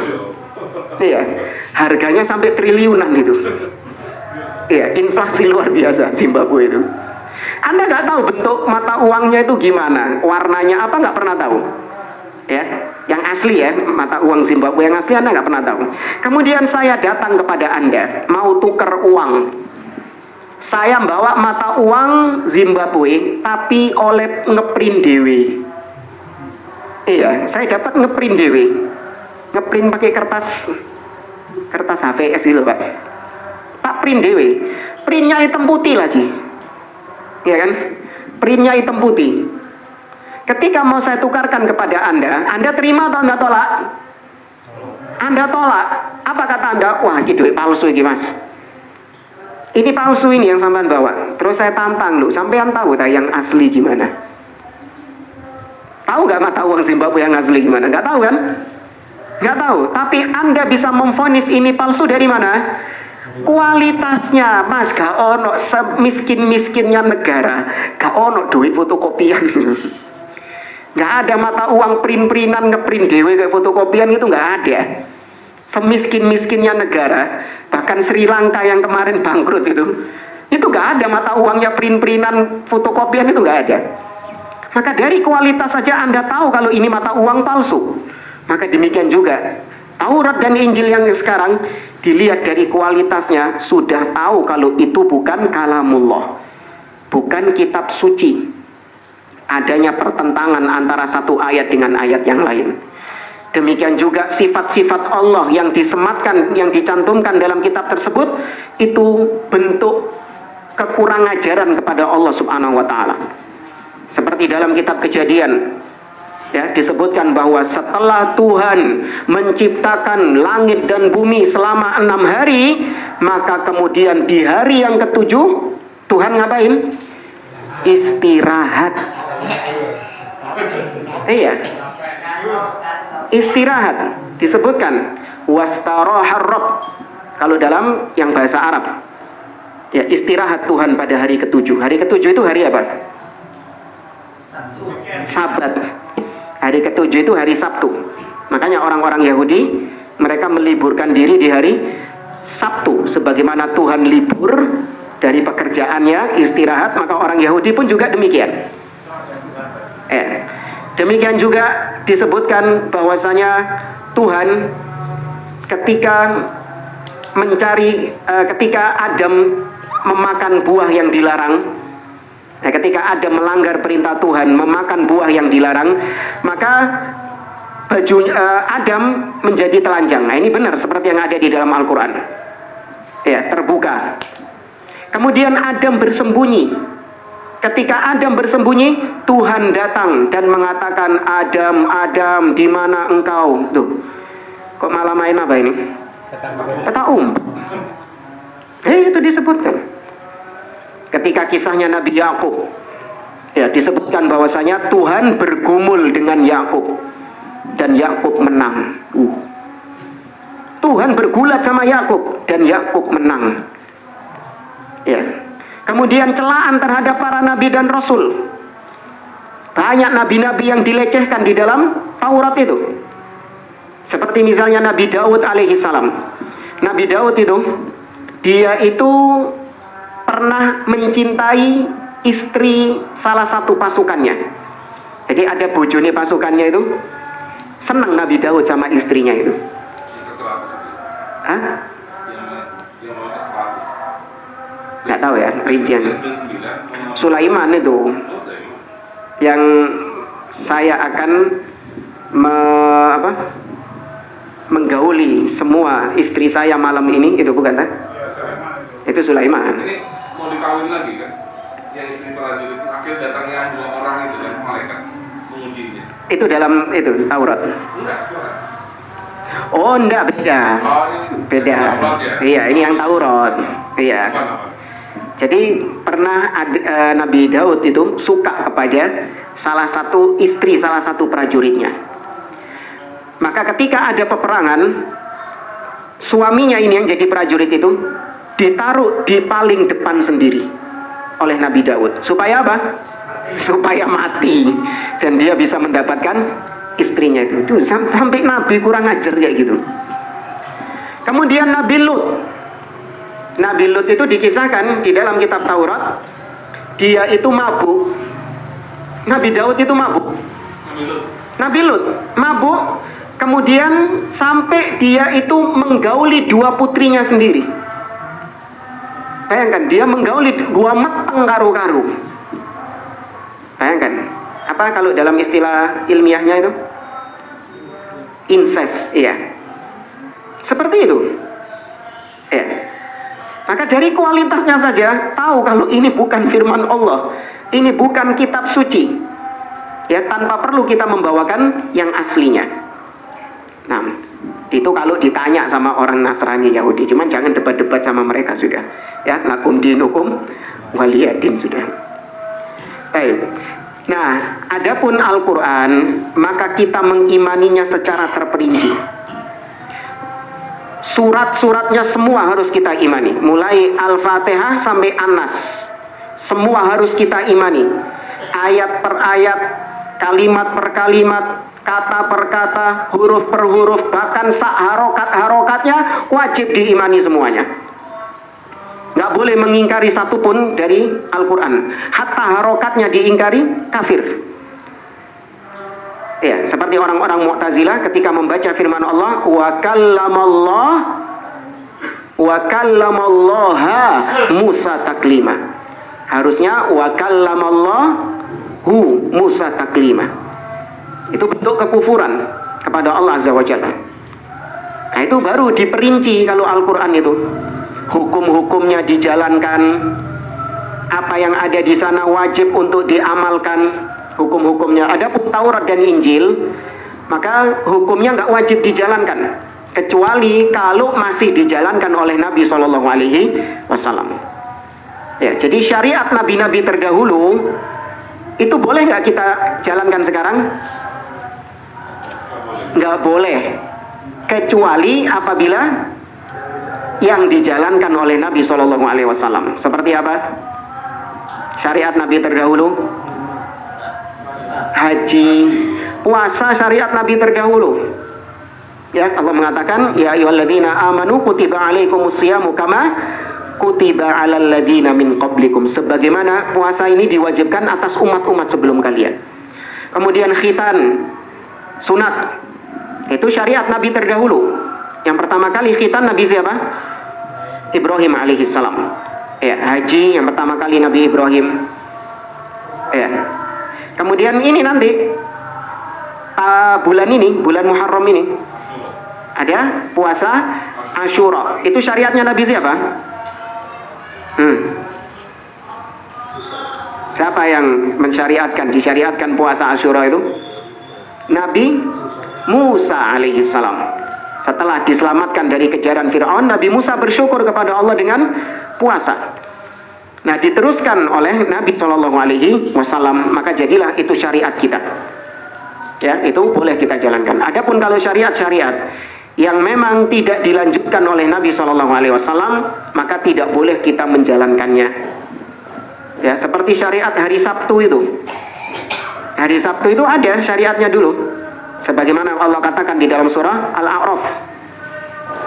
Iya, harganya sampai triliunan itu. Iya, inflasi luar biasa Zimbabwe itu. Anda nggak tahu bentuk mata uangnya itu gimana, warnanya apa, nggak pernah tahu. Ya, yang asli ya, mata uang Zimbabwe yang asli Anda nggak pernah tahu. Kemudian saya datang kepada Anda, mau tuker uang. Saya bawa mata uang Zimbabwe, tapi oleh ngeprint dewe. Iya, saya dapat ngeprint dewe, ngeprint pakai kertas HVS gitu Pak. Tak print dewe, printnya hitam putih lagi, ya kan? Printnya hitam putih. Ketika mau saya tukarkan kepada Anda terima atau Anda tolak? Anda tolak. Apa kata Anda? Wah, ini duit palsu ini Mas. Ini palsu ini yang sampean bawa. Terus saya tantang lu, sampean tahu tak yang asli gimana? Tahu nggak mata uang Zimbabwe yang asli gimana? Nggak tahu kan? Nggak tahu. Tapi Anda bisa memvonis ini palsu dari mana? Kualitasnya, Mas. Gak ono semiskin-miskinnya negara, gak ono duit fotokopian. Nggak ada mata uang print-printan ngeprint dewe kayak fotokopian, itu nggak ada. Semiskin-miskinnya negara, bahkan Sri Lanka yang kemarin bangkrut itu nggak ada mata uangnya print-printan fotokopian, itu nggak ada. Maka dari kualitas saja Anda tahu kalau ini mata uang palsu. Maka demikian juga Taurat dan Injil yang sekarang, dilihat dari kualitasnya sudah tahu kalau itu bukan kalamullah, bukan kitab suci. Adanya pertentangan antara satu ayat dengan ayat yang lain. Demikian juga sifat-sifat Allah yang disematkan, yang dicantumkan dalam kitab tersebut, itu bentuk kekurang ajaran kepada Allah Subhanahu wa Ta'ala. Seperti dalam kitab Kejadian, ya, disebutkan bahwa setelah Tuhan menciptakan langit dan bumi selama 6 hari, maka kemudian di hari yang ke-7 Tuhan ngapain? Istirahat. Iya, istirahat. Disebutkan wastarahar Rabb kalau dalam yang bahasa Arab, ya, istirahat Tuhan pada hari ke-7. Hari ke-7 itu hari apa? Sabat. Hari ke-7 itu hari Sabtu. Makanya orang-orang Yahudi, mereka meliburkan diri di hari Sabtu, sebagaimana Tuhan libur dari pekerjaannya, istirahat, maka orang Yahudi pun juga demikian. Demikian juga disebutkan bahwasanya Tuhan ketika ketika Adam memakan buah yang dilarang, ketika Adam melanggar perintah Tuhan, memakan buah yang dilarang, maka baju Adam menjadi telanjang. Nah, ini benar seperti yang ada di dalam Al-Quran, ya, terbuka. Kemudian Adam bersembunyi. Ketika Adam bersembunyi, Tuhan datang dan mengatakan, Adam, Adam, di mana engkau? Tuh, kok malah main apa ini? Peta umpet. Itu disebutkan. Ketika kisahnya Nabi Yakub, ya, disebutkan bahwasanya Tuhan bergumul dengan Yakub dan Yakub menang. Tuhan bergulat sama Yakub dan Yakub menang. Ya. Kemudian celaan terhadap para nabi dan rasul. Banyak nabi-nabi yang dilecehkan di dalam Taurat itu. Seperti misalnya Nabi Daud alaihi salam. Nabi Daud itu, dia itu pernah mencintai istri salah satu pasukannya. Jadi ada bojone pasukannya itu, senang Nabi Daud sama istrinya itu. Hah? Nggak tahu ya rinciannya. Sulaiman itu yang saya akan menggauli semua istri saya malam ini, itu bukan tak? Itu Sulaiman. Ini mau dikawin lagi kan? Yang istri prajurit itu akhirnya datangnya 2 orang itu kan, malaikat mengujinya. Itu dalam itu Taurat. Enggak, bukan. Oh, enggak, beda. Oh, ini beda. Taurat, ya? Iya, ini yang Taurat. Iya. Jadi pernah Nabi Daud itu suka kepada salah satu istri salah satu prajuritnya. Maka ketika ada peperangan, suaminya ini yang jadi prajurit itu ditaruh di paling depan sendiri oleh Nabi Daud. Supaya apa? Supaya mati dan dia bisa mendapatkan istrinya itu. Tuh, sampai Nabi kurang ajar kayak gitu. Kemudian Nabi Lut. Nabi Lut itu dikisahkan di dalam kitab Taurat, dia itu mabuk. Nabi Daud itu mabuk. Nabi Lut mabuk, kemudian sampai dia itu menggauli 2 putrinya sendiri. Bayangkan, dia menggauli 2 meteng karu-karu. Bayangkan, apa kalau dalam istilah ilmiahnya itu? Incest, iya. Seperti itu. Ya. Maka dari kualitasnya saja tahu kalau ini bukan firman Allah, ini bukan kitab suci. Ya, tanpa perlu kita membawakan yang aslinya. Nah, itu kalau ditanya sama orang Nasrani Yahudi, cuman jangan debat-debat sama mereka sudah. Ya, lakum dinukum waliyadin sudah. Baik. Nah, adapun Al-Qur'an, maka kita mengimaninya secara terperinci. Surat-suratnya semua harus kita imani, mulai Al-Fatihah sampai An-Nas, semua harus kita imani, ayat per ayat, kalimat per kalimat, kata per kata, huruf per huruf, bahkan harokat-harokatnya wajib diimani semuanya. Nggak boleh mengingkari satupun dari Al-Quran. Hatta harokatnya diingkari, kafir. Ya, seperti orang-orang Mu'tazilah ketika membaca firman Allah, wa kallamallaha Musa taklima. Harusnya wa kallamallahu Musa taklima. Itu bentuk kekufuran kepada Allah Azza wa Jalla. Nah, itu baru diperinci kalau Al-Quran itu. Hukum-hukumnya dijalankan, apa yang ada di sana wajib untuk diamalkan hukum-hukumnya. Adapun Taurat dan Injil, maka hukumnya nggak wajib dijalankan, kecuali kalau masih dijalankan oleh Nabi SAW. Ya, jadi syariat nabi-nabi terdahulu itu boleh nggak kita jalankan sekarang? Nggak boleh, kecuali apabila yang dijalankan oleh Nabi SAW. Seperti apa? Syariat Nabi terdahulu, haji, puasa syariat Nabi terdahulu. Ya, Allah mengatakan, ya ayyuhalladzina amanu kutiba alaikumusyamu kama kutiba alal ladzina min qablikum. Sebagaimana puasa ini diwajibkan atas umat-umat sebelum kalian. Kemudian khitan, sunat, itu syariat Nabi terdahulu. Yang pertama kali khitan Nabi siapa? Ibrahim alaihissalam. Ya, haji yang pertama kali Nabi Ibrahim. Ya. Kemudian ini nanti bulan ini, bulan Muharram ini ada puasa Asyura. Itu syariatnya Nabi siapa? Siapa yang mensyariatkan, disyariatkan puasa Asyura itu? Nabi Musa alaihissalam. Setelah diselamatkan dari kejaran Fir'aun, Nabi Musa bersyukur kepada Allah dengan puasa. Nah, diteruskan oleh Nabi SAW, maka jadilah itu syariat kita. Ya, itu boleh kita jalankan. Adapun kalau syariat-syariat yang memang tidak dilanjutkan oleh Nabi SAW, maka tidak boleh kita menjalankannya. Ya, seperti syariat hari Sabtu itu. Hari Sabtu itu ada syariatnya dulu. Sebagaimana Allah katakan di dalam surah Al-A'raf.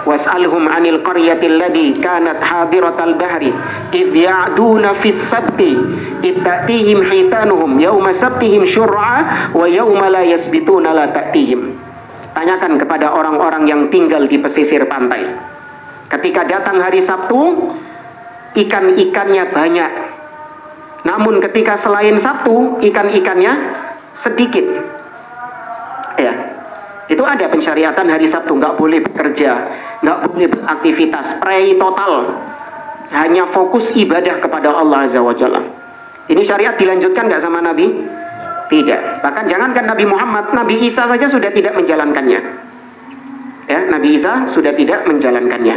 was'alhum 'anil qaryatil ladzi kanat hadiratal bahri idh ya'duna fis sabti idh ta'tihim hitanuhum yauma sabtihim syur'a wa yauma la yasbituna la ta'tihim. Tanyakan kepada orang-orang yang tinggal di pesisir pantai. Ketika datang hari Sabtu, ikan-ikannya banyak. Namun ketika selain Sabtu, ikan-ikannya sedikit. Ya. Itu ada pensyariatan hari Sabtu, nggak boleh bekerja, nggak boleh beraktivitas, pray total, hanya fokus ibadah kepada Allah Azza wa Jalla. Ini syariat dilanjutkan nggak sama Nabi? Tidak. Bahkan jangankan Nabi Muhammad, Nabi Isa saja sudah tidak menjalankannya. Ya, Nabi Isa sudah tidak menjalankannya.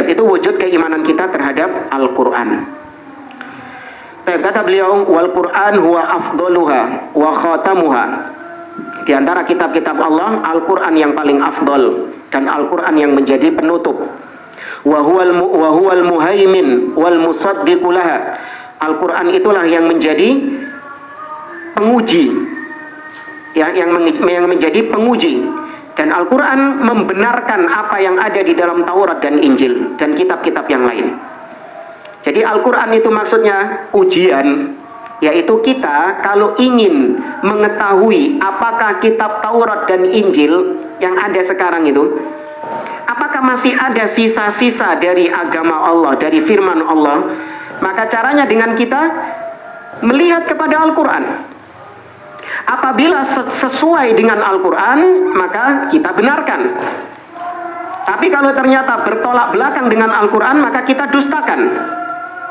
Itu wujud keimanan kita terhadap Al-Quran. Kata beliau, wal Quran huwa afdaluha wa khatamuha. Di antara kitab-kitab Allah, Al-Quran yang paling afdol dan Al-Quran yang menjadi penutup. Wa huwal muhaimin wal musaddiqu laha. Al-Quran itulah yang menjadi penguji, yang menjadi penguji. Dan Al-Quran membenarkan apa yang ada di dalam Taurat dan Injil dan kitab-kitab yang lain. Jadi Al-Quran itu maksudnya ujian, yaitu kita kalau ingin mengetahui apakah kitab Taurat dan Injil yang ada sekarang itu, apakah masih ada sisa-sisa dari agama Allah, dari firman Allah, maka caranya dengan kita melihat kepada Al-Quran. Apabila sesuai dengan Al-Quran, maka kita benarkan. Tapi kalau ternyata bertolak belakang dengan Al-Quran, maka kita dustakan.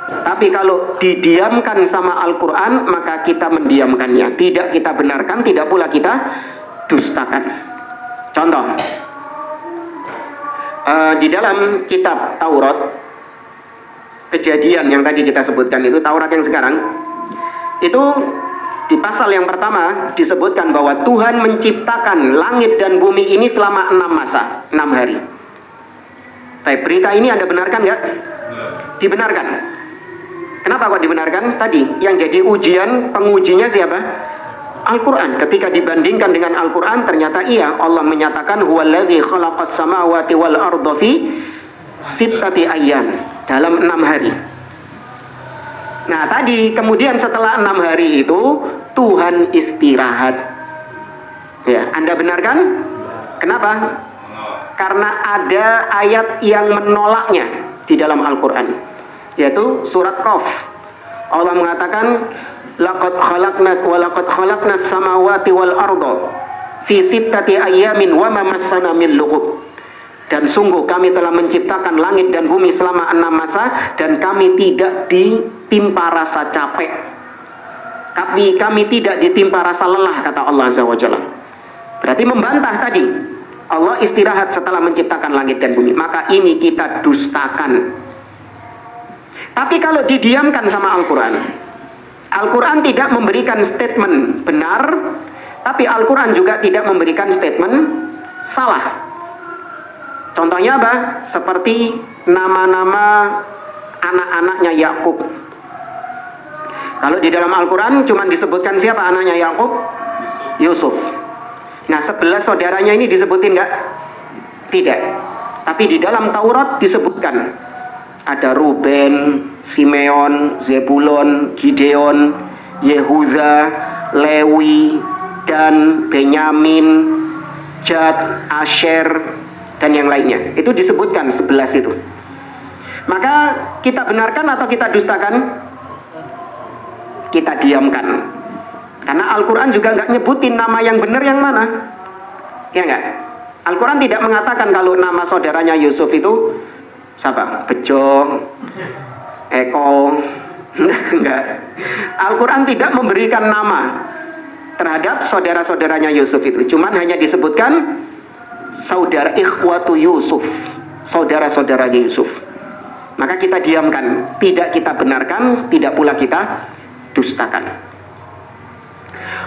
Tapi kalau didiamkan sama Al-Quran, maka kita mendiamkannya. Tidak kita benarkan, tidak pula kita dustakan. Contoh, di dalam kitab Taurat, Kejadian yang tadi kita sebutkan itu, Taurat yang sekarang, itu di pasal yang pertama disebutkan bahwa Tuhan menciptakan langit dan bumi ini selama 6 masa, 6 hari. Tapi berita ini Anda benarkan nggak? Dibenarkan. Kenapa kok dibenarkan? Tadi yang jadi ujian, pengujinya siapa? Al-Quran. Ketika dibandingkan dengan Al-Quran, ternyata iya, Allah menyatakan huwallazi khalaqas samawati wal arda fi sittati ayyam, dalam 6 hari. Nah tadi kemudian setelah 6 hari itu Tuhan istirahat. Ya, Anda benarkan? Kenapa? Karena ada ayat yang menolaknya di dalam Al-Quran, yaitu surat Qaf. Allah mengatakan laqad khalaqnas samawati wal arda fi sittati ayyamin wa ma massana min lughub. Dan sungguh kami telah menciptakan langit dan bumi selama 6 masa dan kami tidak ditimpa rasa capek. Kami tidak ditimpa rasa lelah, kata Allah Azza wa Jalla. Berarti membantah tadi Allah istirahat setelah menciptakan langit dan bumi. Maka ini kita dustakan. Tapi kalau didiamkan sama Al-Quran, Al-Quran tidak memberikan statement benar, tapi Al-Quran juga tidak memberikan statement salah. Contohnya apa? Seperti nama-nama anak-anaknya Yakub. Kalau di dalam Al-Quran cuma disebutkan siapa anaknya Yakub? Yusuf. Nah 11 saudaranya ini disebutin nggak? Tidak. Tapi di dalam Taurat disebutkan. Ada Ruben, Simeon, Zebulon, Gideon, Yehuda, Lewi, Dan, Benyamin, Gad, Asher, dan yang lainnya. Itu disebutkan 11 itu. Maka kita benarkan atau kita dustakan? Kita diamkan. Karena Al-Quran juga nggak nyebutin nama yang benar yang mana. Ya nggak? Al-Quran tidak mengatakan kalau nama saudaranya Yusuf itu siapa? Bejo, Eko. Enggak. Al-Quran tidak memberikan nama terhadap saudara-saudaranya Yusuf itu. Cuman hanya disebutkan saudara ikhwatu Yusuf, saudara-saudaranya Yusuf. Maka kita diamkan, tidak kita benarkan, tidak pula kita dustakan.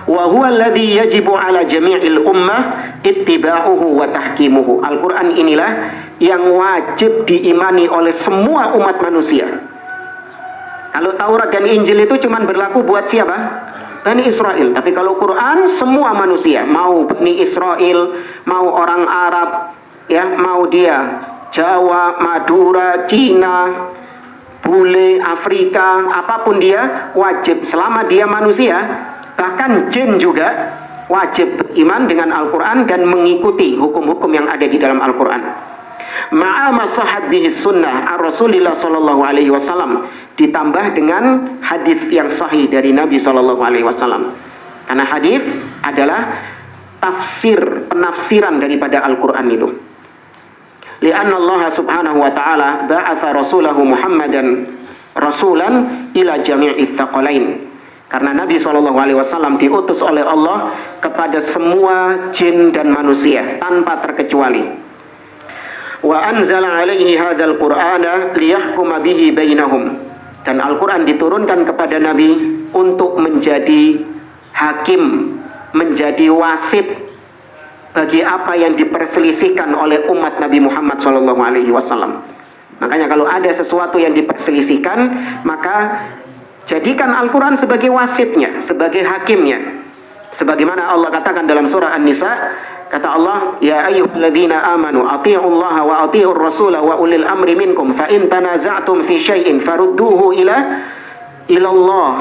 Wa huwa alladhi yajibu ala jami'il ummah ittiba'uhu wa tahkimuhu. Al-Quran inilah yang wajib diimani oleh semua umat manusia. Kalau Taurat dan Injil itu cuma berlaku buat siapa? Bani Israel. Tapi kalau Quran semua manusia, mau Bani Israel, mau orang Arab, Ya, mau dia Jawa, Madura, Cina, bule, Afrika, apapun dia wajib selama dia manusia, bahkan jin juga wajib beriman dengan Al-Quran dan mengikuti hukum-hukum yang ada di dalam Al-Quran. Ma'a masahat bihi sunnah ar-Rasulillah sallallahu alaihi wasallam, ditambah dengan hadis yang sahih dari Nabi sallallahu alaihi wasallam. Karena hadis adalah tafsir, penafsiran daripada Al-Quran itu. Lianna Allah subhanahu wa ta'ala ba'atha rasulahu Muhammadan rasulan ila jami'i thaqalain. Karena Nabi SAW diutus oleh Allah kepada semua jin dan manusia tanpa terkecuali. Wa anzala alaihi hadzal qur'ana liyahkuma bihi bainahum. Dan Al-Quran diturunkan kepada Nabi untuk menjadi hakim, menjadi wasit bagi apa yang diperselisihkan oleh umat Nabi Muhammad SAW. Makanya kalau ada sesuatu yang diperselisihkan, maka jadikan Al-Quran sebagai wasitnya, sebagai hakimnya. Sebagaimana Allah katakan dalam surah An-Nisa, kata Allah, ya ayyuhalladzina amanu athi'ullaha wa athi'ur rasula wa ulil amri minkum fa in tanaza'tum fi syai'in farudduhu ila Allah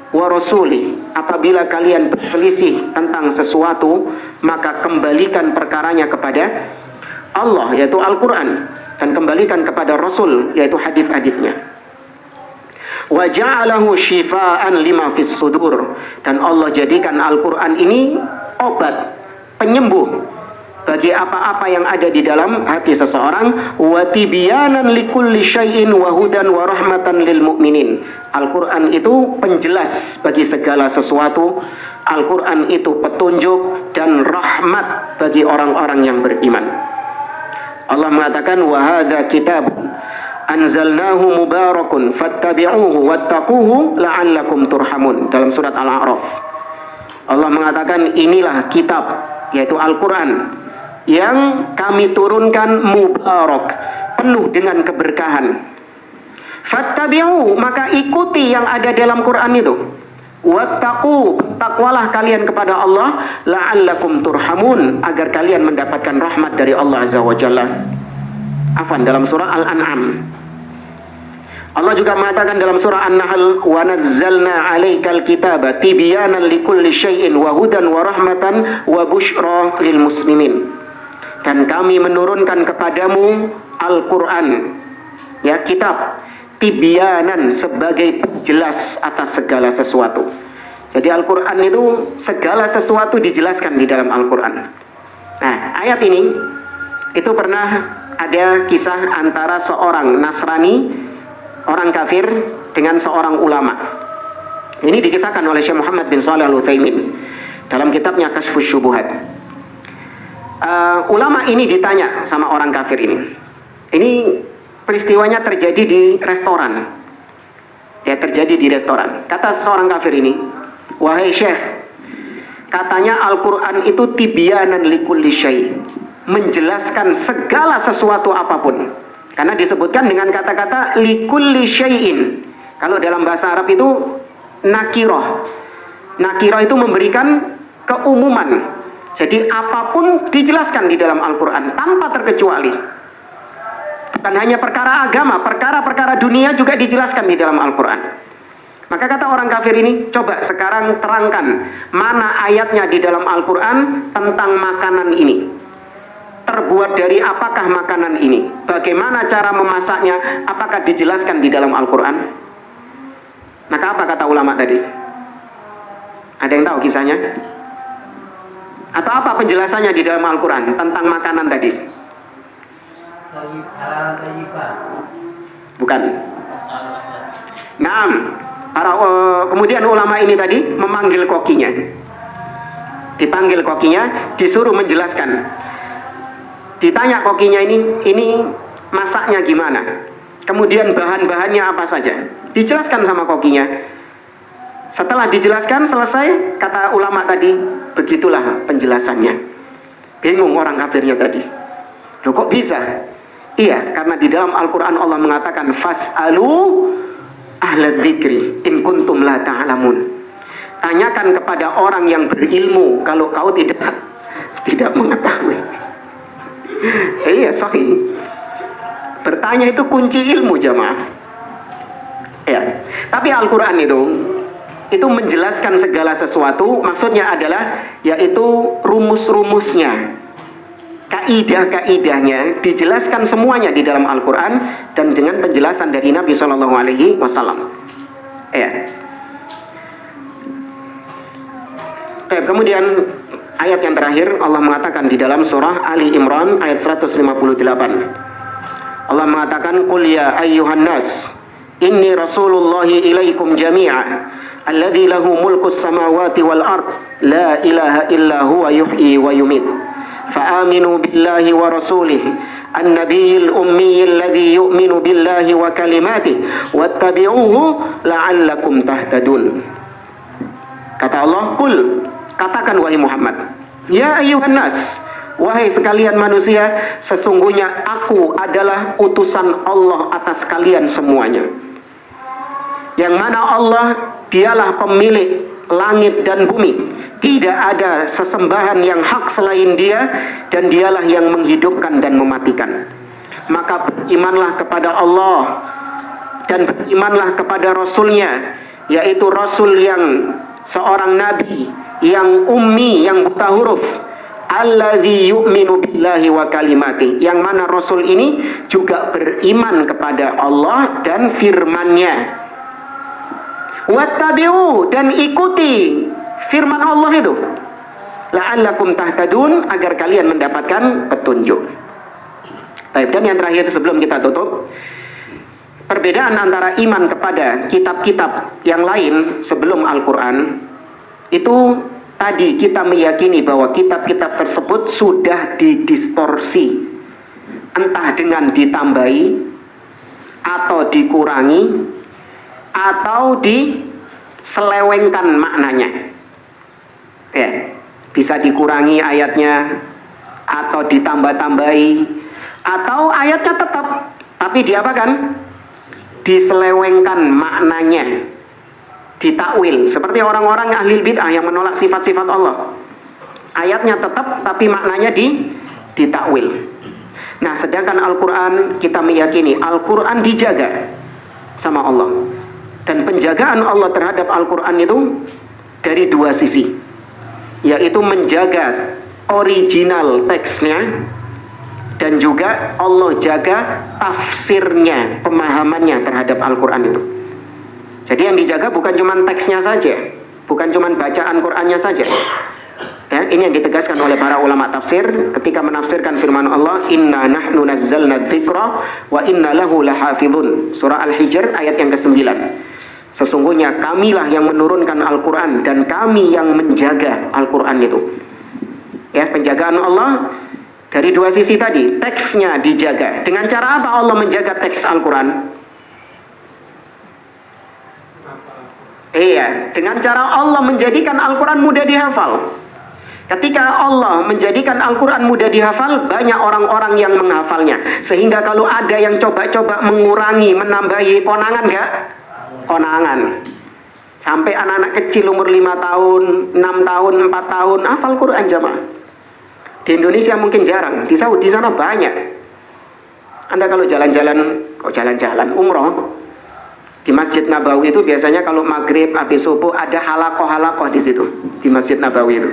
wa rasuli. Apabila kalian berselisih tentang sesuatu, maka kembalikan perkaranya kepada Allah, yaitu Al-Quran, dan kembalikan kepada Rasul, yaitu hadis-hadisnya. Wa ja'alahu shifaan lima fis sudur. Dan Allah jadikan Al-Quran ini obat, penyembuh bagi apa-apa yang ada di dalam hati seseorang. Wa tibyanan likulli syai'in wa hudan wa rahmatan lil mu'minin. Al-Quran itu penjelas bagi segala sesuatu. Al-Quran itu petunjuk dan rahmat bagi orang-orang yang beriman. Allah mengatakan, wa hadza kitabun anzalnahu mubarakun fattabi'uhu wattaquhu la'allakum turhamun. Dalam surat Al-A'raf Allah mengatakan, inilah kitab, yaitu Al-Quran, yang kami turunkan mubarak, penuh dengan keberkahan. Fattabi'u, maka ikuti yang ada dalam Quran itu. Wattaqu, takwalah kalian kepada Allah, la'allakum turhamun, agar kalian mendapatkan rahmat dari Allah Azza wa Jalla. Afan, dalam surah Al-An'am Allah juga mengatakan dalam surah An-Nahl, wa nazzalna 'alaikal kitaba tibyanan likulli syai'in wa hudan wa rahmatan wa busyra lil muslimin. Dan kami menurunkan kepadamu Al-Quran, ya, kitab, tibyanan, sebagai penjelas atas segala sesuatu. Jadi Al-Quran itu segala sesuatu dijelaskan di dalam Al-Quran. Nah, ayat ini itu pernah ada kisah antara seorang Nasrani, orang kafir, dengan seorang ulama. Ini dikisahkan oleh Syekh Muhammad bin Shalih Al-Utsaimin dalam kitabnya Kashfus Syubuhat. Ulama ini ditanya sama orang kafir ini. Ini peristiwanya terjadi di restoran. Ya, terjadi di restoran. Kata seorang kafir ini, wahai Syekh, katanya Al-Quran itu tibyanan likulli syai', menjelaskan segala sesuatu apapun. Karena disebutkan dengan kata-kata likulli syai'in. Kalau dalam bahasa Arab itu nakiroh. Nakiroh itu memberikan keumuman. Jadi apapun dijelaskan di dalam Al-Quran tanpa terkecuali. Bukan hanya perkara agama, perkara-perkara dunia juga dijelaskan di dalam Al-Quran. Maka kata orang kafir ini, coba sekarang terangkan mana ayatnya di dalam Al-Quran tentang makanan ini. Terbuat dari apakah makanan ini? Bagaimana cara memasaknya? Apakah dijelaskan di dalam Al-Quran? Maka apa kata ulama tadi? Ada yang tahu kisahnya? Atau apa penjelasannya di dalam Al-Quran tentang makanan tadi? Bukan. Naam. Kemudian ulama ini tadi memanggil kokinya. Dipanggil kokinya, disuruh menjelaskan. Ditanya kokinya ini masaknya gimana? Kemudian bahan-bahannya apa saja? Dijelaskan sama kokinya. Setelah dijelaskan selesai, kata ulama tadi, begitulah penjelasannya. Bingung orang kafirnya tadi. Loh, kok bisa? Iya, karena di dalam Al-Quran Allah mengatakan, fas'alu ahla dzikri in kuntum la ta'lamun. Tanyakan kepada orang yang berilmu kalau kau tidak mengetahui. Iya, sahih. Bertanya itu kunci ilmu, jamaah. Ya. Tapi Al-Quran itu menjelaskan segala sesuatu, maksudnya adalah yaitu rumus-rumusnya, kaidah-kaidahnya dijelaskan semuanya di dalam Al-Quran dan dengan penjelasan dari Nabi SAW. Ya. Kemudian ayat yang terakhir Allah mengatakan di dalam surah Ali Imran ayat 158. Allah mengatakan, "Qul ya ayyuhan nas, inni rasulullahi ilaikum jami'a, alladzi lahu mulkus samawati wal ard, la ilaha illa huwa yuhyi wa yumit. Fa'aminu billahi wa rasulih, an-nabiyil ummiyil ladzi yu'minu billahi wa kalimatihi, wattabi'uhu la'allakum tahtadun." Kata Allah, "Qul," katakan wahai Muhammad, "Ya ayyuhan nas, wahai sekalian manusia, sesungguhnya aku adalah utusan Allah atas kalian semuanya. Yang mana Allah dialah pemilik langit dan bumi. Tidak ada sesembahan yang hak selain Dia, dan Dialah yang menghidupkan dan mematikan. Maka berimanlah kepada Allah dan berimanlah kepada Rasulnya, yaitu Rasul yang seorang Nabi yang ummi, yang buta huruf, alladzi yu'minu billahi wa kalimati, yang mana Rasul ini juga beriman kepada Allah dan firman-Nya. Wattabi'u, dan ikuti firman Allah itu. La'allakum tahtadun, agar kalian mendapatkan petunjuk. Baik, dan yang terakhir sebelum kita tutup, perbedaan antara iman kepada kitab-kitab yang lain sebelum Al-Quran itu tadi kita meyakini bahwa kitab-kitab tersebut sudah didistorsi, entah dengan ditambahi atau dikurangi atau diselewengkan maknanya. Ya, bisa dikurangi ayatnya atau ditambah-tambahi, atau ayatnya tetap tapi diapakan? Diselewengkan maknanya, ditakwil, seperti orang-orang ahli bid'ah yang menolak sifat-sifat Allah. Ayatnya tetap tapi maknanya ditakwil. Nah, sedangkan Al-Quran kita meyakini Al-Quran dijaga sama Allah, dan penjagaan Allah terhadap Al-Quran itu dari dua sisi, yaitu menjaga original teksnya, dan juga Allah jaga tafsirnya, pemahamannya terhadap Al-Quran itu. Jadi yang dijaga bukan cuma teksnya saja, bukan cuma bacaan Qur'annya saja. Ya, ini yang ditegaskan oleh para ulama tafsir ketika menafsirkan firman Allah, "Inna nahnu nazzalna dzikra wa inna lahu lahafizun." Surah Al-Hijr ayat yang ke-9. Sesungguhnya kamilah yang menurunkan Al-Quran dan kami yang menjaga Al-Quran itu. Ya, penjagaan Allah dari dua sisi tadi. Teksnya dijaga. Dengan cara apa Allah menjaga teks Al-Quran? Iya, dengan cara Allah menjadikan Al-Quran mudah dihafal. Ketika Allah menjadikan Al-Quran mudah dihafal, banyak orang-orang yang menghafalnya. Sehingga kalau ada yang coba-coba mengurangi, menambahi, konangan gak? Konangan. Sampai anak-anak kecil umur 5 tahun, 6 tahun, 4 tahun, hafal Quran jamaah. Di Indonesia mungkin jarang, di Saudi sana banyak. Anda kalau jalan-jalan, umroh, di Masjid Nabawi itu biasanya kalau maghrib, habis subuh ada halakoh-halakoh di situ, di Masjid Nabawi itu.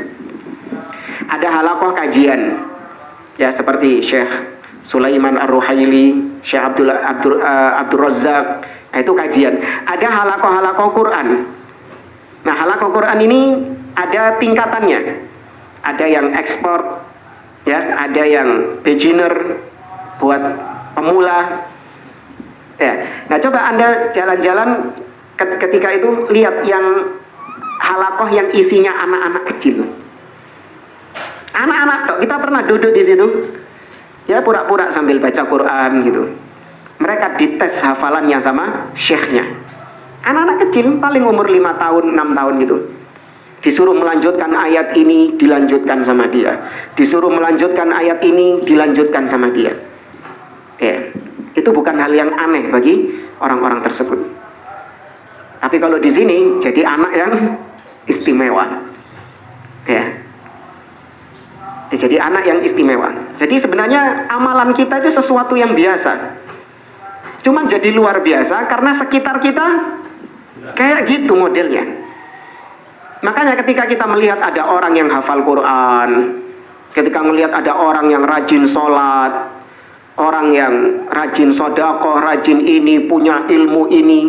Ada halakoh kajian, ya seperti Syekh Sulaiman Ar-Ruhaili, Syekh Abdul Razzaq, itu kajian. Ada halakoh-halakoh Quran. Nah, halakoh Quran ini ada tingkatannya. Ada yang ekspor, ya, ada yang beginner, buat pemula. Ya. Nah, coba Anda jalan-jalan ketika itu lihat yang halakoh yang isinya anak-anak kecil. Anak-anak tok, kita pernah duduk di situ. Ya, pura-pura sambil baca Quran gitu. Mereka dites hafalannya sama syekhnya. Anak-anak kecil paling umur 5 tahun, 6 tahun gitu. Disuruh melanjutkan ayat ini, dilanjutkan sama dia. Disuruh melanjutkan ayat ini, dilanjutkan sama dia. Ya. Itu bukan hal yang aneh bagi orang-orang tersebut. Tapi kalau di sini jadi anak yang istimewa. Ya. Jadi anak yang istimewa. Jadi sebenarnya amalan kita itu sesuatu yang biasa. Cuman jadi luar biasa karena sekitar kita kayak gitu modelnya. Makanya ketika kita melihat ada orang yang hafal Quran, ketika melihat ada orang yang rajin sholat, orang yang rajin sedekah, rajin ini, punya ilmu ini,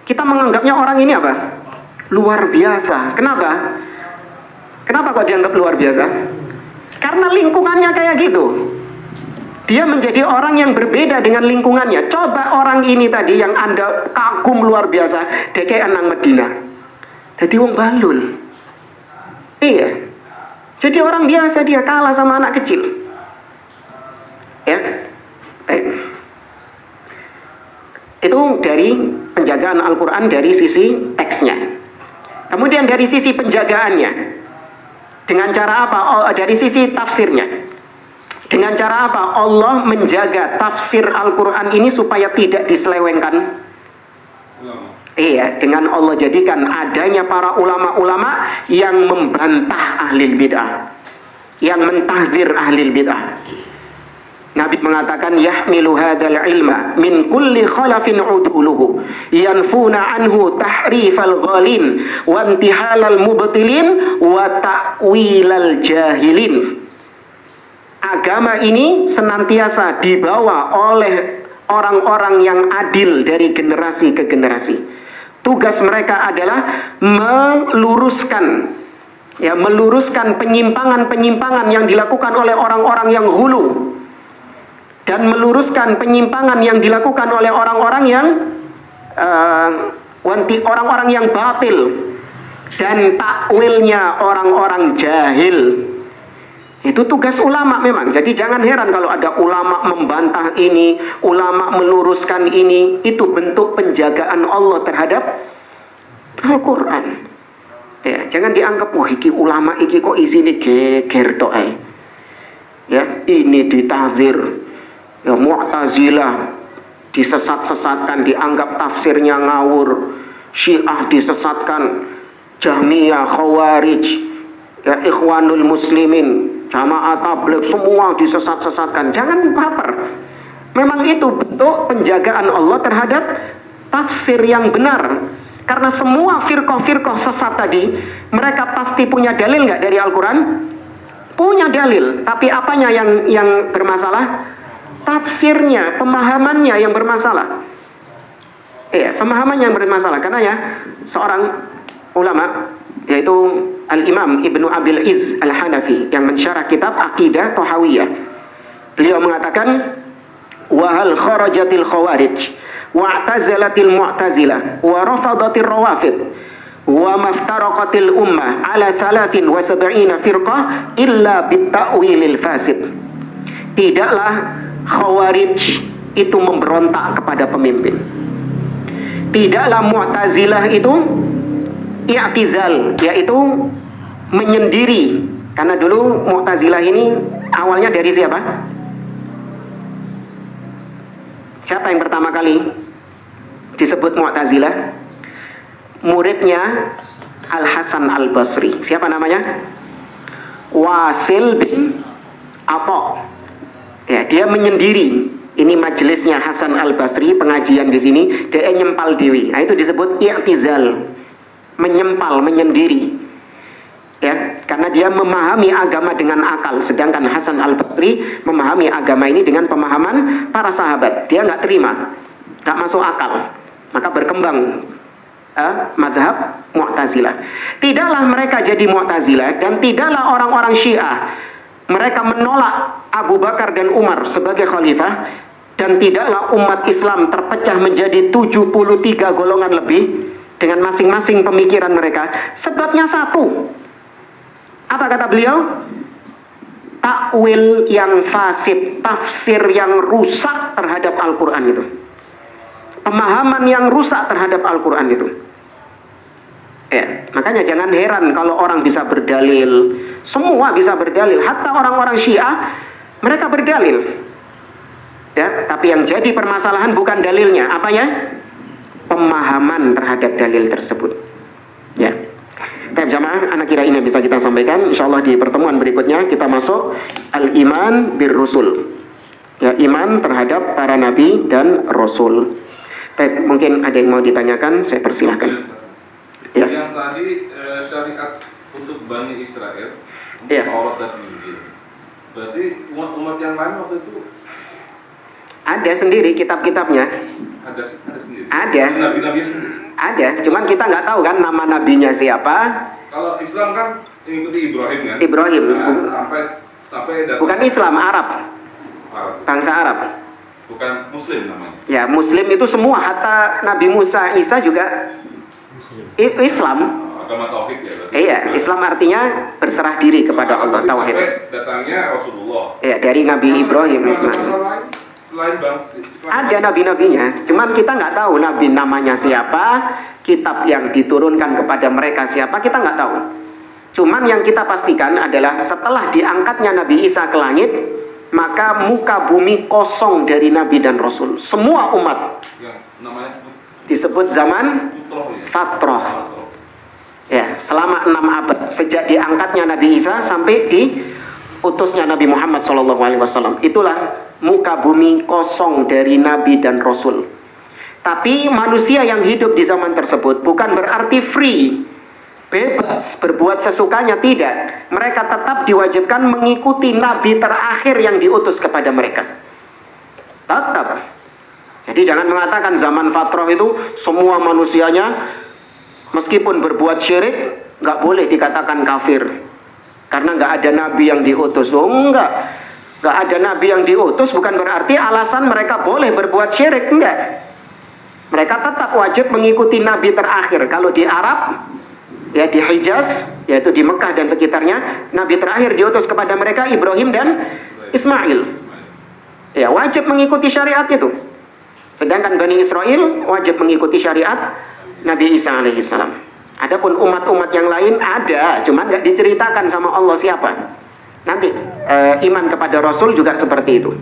kita menganggapnya orang ini apa? Luar biasa. Kenapa? Kenapa kok dianggap luar biasa? Karena lingkungannya kayak gitu. Dia menjadi orang yang berbeda dengan lingkungannya. Coba orang ini tadi yang Anda kagum luar biasa, deke nang Medina. Jadi wong balul. Iya. Jadi orang biasa, dia kalah sama anak kecil. Ya. Itu dari penjagaan Al-Quran dari sisi teksnya. Kemudian dari sisi penjagaannya. Dengan cara apa? Oh, dari sisi tafsirnya. Dengan cara apa? Allah menjaga tafsir Al-Quran ini supaya tidak diselewengkan. Iya, dengan Allah jadikan adanya para ulama-ulama yang membantah ahlil bid'ah, yang mentahdzir ahlil bid'ah. Nabi mengatakan yahmilu hadzal ilma min kulli khalafin uduluhu yanfuna anhu tahrifal ghalin wa intihalal mubtilin wa ta'wilal jahilin. Agama ini senantiasa dibawa oleh orang-orang yang adil dari generasi ke generasi. Tugas mereka adalah meluruskan penyimpangan-penyimpangan yang dilakukan oleh orang-orang yang hulu, dan meluruskan penyimpangan yang dilakukan oleh orang-orang yang batil, dan takwilnya orang-orang jahil. Itu tugas ulama memang. Jadi jangan heran kalau ada ulama membantah ini, ulama meluruskan ini. Itu bentuk penjagaan Allah terhadap Al-Quran. Ya, jangan dianggap wah iki ulama iki kok isine geger tok ae. Ya, ini ditahdzir. Ya, Mu'tazilah disesat-sesatkan, dianggap tafsirnya ngawur. Syiah disesatkan, Jahmiyah, Khawarij, ya, Ikhwanul Muslimin, Jamaah Tabligh, semua disesat-sesatkan. Jangan baper. Memang itu bentuk penjagaan Allah terhadap tafsir yang benar. Karena semua firqah-firqah sesat tadi, mereka pasti punya dalil nggak dari Al-Quran? Punya dalil. Tapi apanya yang bermasalah? Tafsirnya, pemahamannya yang bermasalah. Iya, pemahamannya yang bermasalah. Karena ya, seorang ulama, yaitu Al-Imam Ibnu Abil Izz Al-Hanafi, yang mensyarah kitab Aqidah Thahawiyah, beliau mengatakan wahal kharajatil khawarij wa'tazalatil mu'tazilah wa rafadatil rawafid wa maftaraqatil ummah ala 73 firqah illa bitta'wilil fasid. Tidaklah khawarij itu memberontak kepada pemimpin, tidaklah mu'tazilah itu i'tizal, yaitu menyendiri. Karena dulu Mu'tazilah ini awalnya dari siapa? Siapa yang pertama kali disebut Mu'tazilah? Muridnya Al-Hasan Al-Basri. Siapa namanya? Wasil bin Atha. Ya, dia menyendiri. Ini majelisnya Hasan Al-Basri, pengajian di sini, dia nyempal dewi. Nah, itu disebut i'tizal. Menyempal, menyendiri. Ya, karena dia memahami agama dengan akal, sedangkan Hasan Al-Basri memahami agama ini dengan pemahaman para sahabat. Dia nggak terima, nggak masuk akal, maka berkembang madhab Mu'tazilah. Tidaklah mereka jadi Mu'tazilah, dan tidaklah orang-orang Syiah mereka menolak Abu Bakar dan Umar sebagai khalifah, dan tidaklah umat Islam terpecah menjadi 73 golongan lebih dengan masing-masing pemikiran mereka. Sebabnya satu. Apa kata beliau? Takwil yang fasid, tafsir yang rusak terhadap Al-Quran itu, pemahaman yang rusak terhadap Al-Quran itu. Ya, makanya jangan heran kalau orang bisa berdalil. Semua bisa berdalil. Hatta orang-orang Syiah, mereka berdalil. Ya, tapi yang jadi permasalahan bukan dalilnya, apanya? Pemahaman terhadap dalil tersebut. Ya. Baik jamaah, anak kira ini bisa kita sampaikan. Insyaallah di pertemuan berikutnya kita masuk al-iman bir rusul. Ya, iman terhadap para nabi dan rasul. Baik, mungkin ada yang mau ditanyakan, saya persilahkan. Ya. Yang tadi syariat untuk Bani Israel, Iya. Taurat dan Injil. Berarti umat-umat yang lain waktu itu Ada sendiri kitab-kitabnya. ada sendiri. Ada. Nabi-nabi sendiri. Ada, cuman kita nggak tahu kan nama nabinya siapa. Kalau Islam kan mengikuti Ibrahim kan. Ibrahim. Nah, sampai datang Bukan Islam, Arab. Arab. Bangsa Arab. Bukan Muslim namanya. Ya, Muslim itu semua, hatta Nabi Musa, Isa juga Islam. Agama tauhid ya. Berarti. Iya, Islam artinya berserah diri kepada Allah, Tapi tauhid. sampai datangnya Rasulullah. Ya, dari Nabi Ibrahim, Ismail. Selain Ada nabi-nabinya, cuman kita nggak tahu nabi namanya siapa, kitab yang diturunkan kepada mereka siapa, kita nggak tahu. Cuman yang kita pastikan adalah setelah diangkatnya Nabi Isa ke langit, maka muka bumi kosong dari nabi dan rasul. Semua umat yang namanya disebut zaman Fatrah. Ya, selama 6 abad sejak diangkatnya Nabi Isa sampai diutusnya Nabi Muhammad SAW. Itulah muka bumi kosong dari nabi dan rasul. Tapi manusia yang hidup di zaman tersebut bukan berarti free, bebas berbuat sesukanya, tidak. Mereka tetap diwajibkan mengikuti nabi terakhir yang diutus kepada mereka. Tetap. Jadi jangan mengatakan zaman Fatrah itu semua manusianya meskipun berbuat syirik nggak boleh dikatakan kafir karena nggak ada nabi yang diutus. Oh enggak. Nggak ada nabi yang diutus bukan berarti alasan mereka boleh berbuat syirik, enggak. Mereka tetap wajib mengikuti nabi terakhir. Kalau di Arab, ya di Hijaz, yaitu di Mekah dan sekitarnya, nabi terakhir diutus kepada mereka Ibrahim dan Ismail. Ya, wajib mengikuti syariat itu. Sedangkan Bani Israel wajib mengikuti syariat Nabi Isa alaihissalam. Adapun umat-umat yang lain ada, cuman nggak diceritakan sama Allah siapa. Nanti iman kepada Rasul juga seperti itu.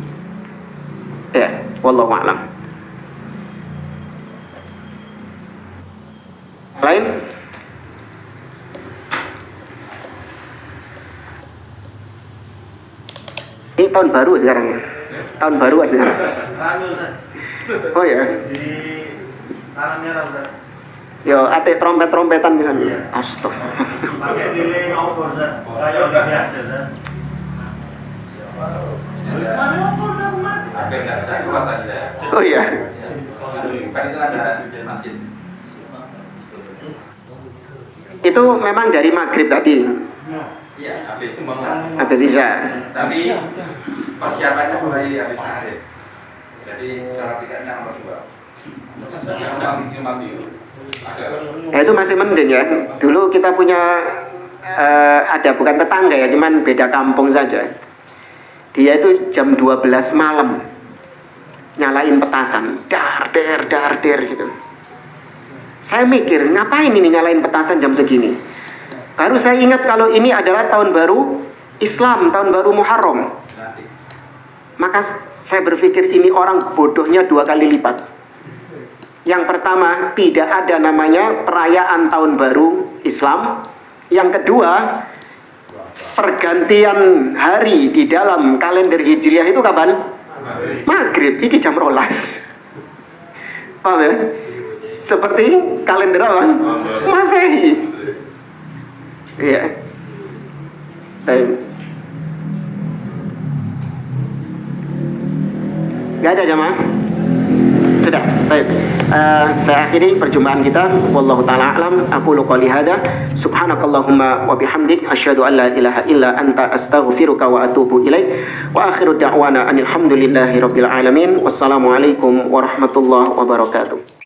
Ya, wallahu a'lam. Lain? Ini tahun baru sekarang ya. Tahun baru aja. Oh ya. Di tanah merah Ustaz. Yo, ate trompet-trompetan misalnya. Astagfirullah. Pakai delay over Ustaz. Kayak udah biasa Ustaz. Hampir nggak bisa keluar tadi ya. Oh iya. Kan itu ada di masjid. Itu memang dari maghrib tadi. Iya, habis semua. Habis isya. Tapi persiapannya mulai habis maghrib. Jadi salat isya-nya nomor 2. yang mati. Itu masih mending ya. Dulu kita punya ada bukan tetangga ya, cuman beda kampung saja. Dia itu jam 12 malam nyalain petasan, dar der gitu. Saya mikir, ngapain ini nyalain petasan jam segini? Baru saya ingat kalau ini adalah tahun baru Islam, tahun baru Muharram. Maka saya berpikir ini orang bodohnya 2 kali lipat. Yang pertama, tidak ada namanya perayaan tahun baru Islam. Yang kedua, pergantian hari di dalam kalender Hijriah itu kapan? Maghrib. Ini jam 12. Paham ya? Seperti kalender apa? Masehi. Iya. Baik. Gak ada jamaah? Sudah, baik. Saya akhiri perjumpaan kita. Wallahu ta'ala a'lam. Aqulu qouli hadza. Subhanakallahumma wa bihamdik asyhadu an la ilaha illa anta astaghfiruka wa atubu ilaik. Wa akhiru da'wana anil hamdulillahi rabbil alamin. Wassalamualaikum warahmatullahi wabarakatuh.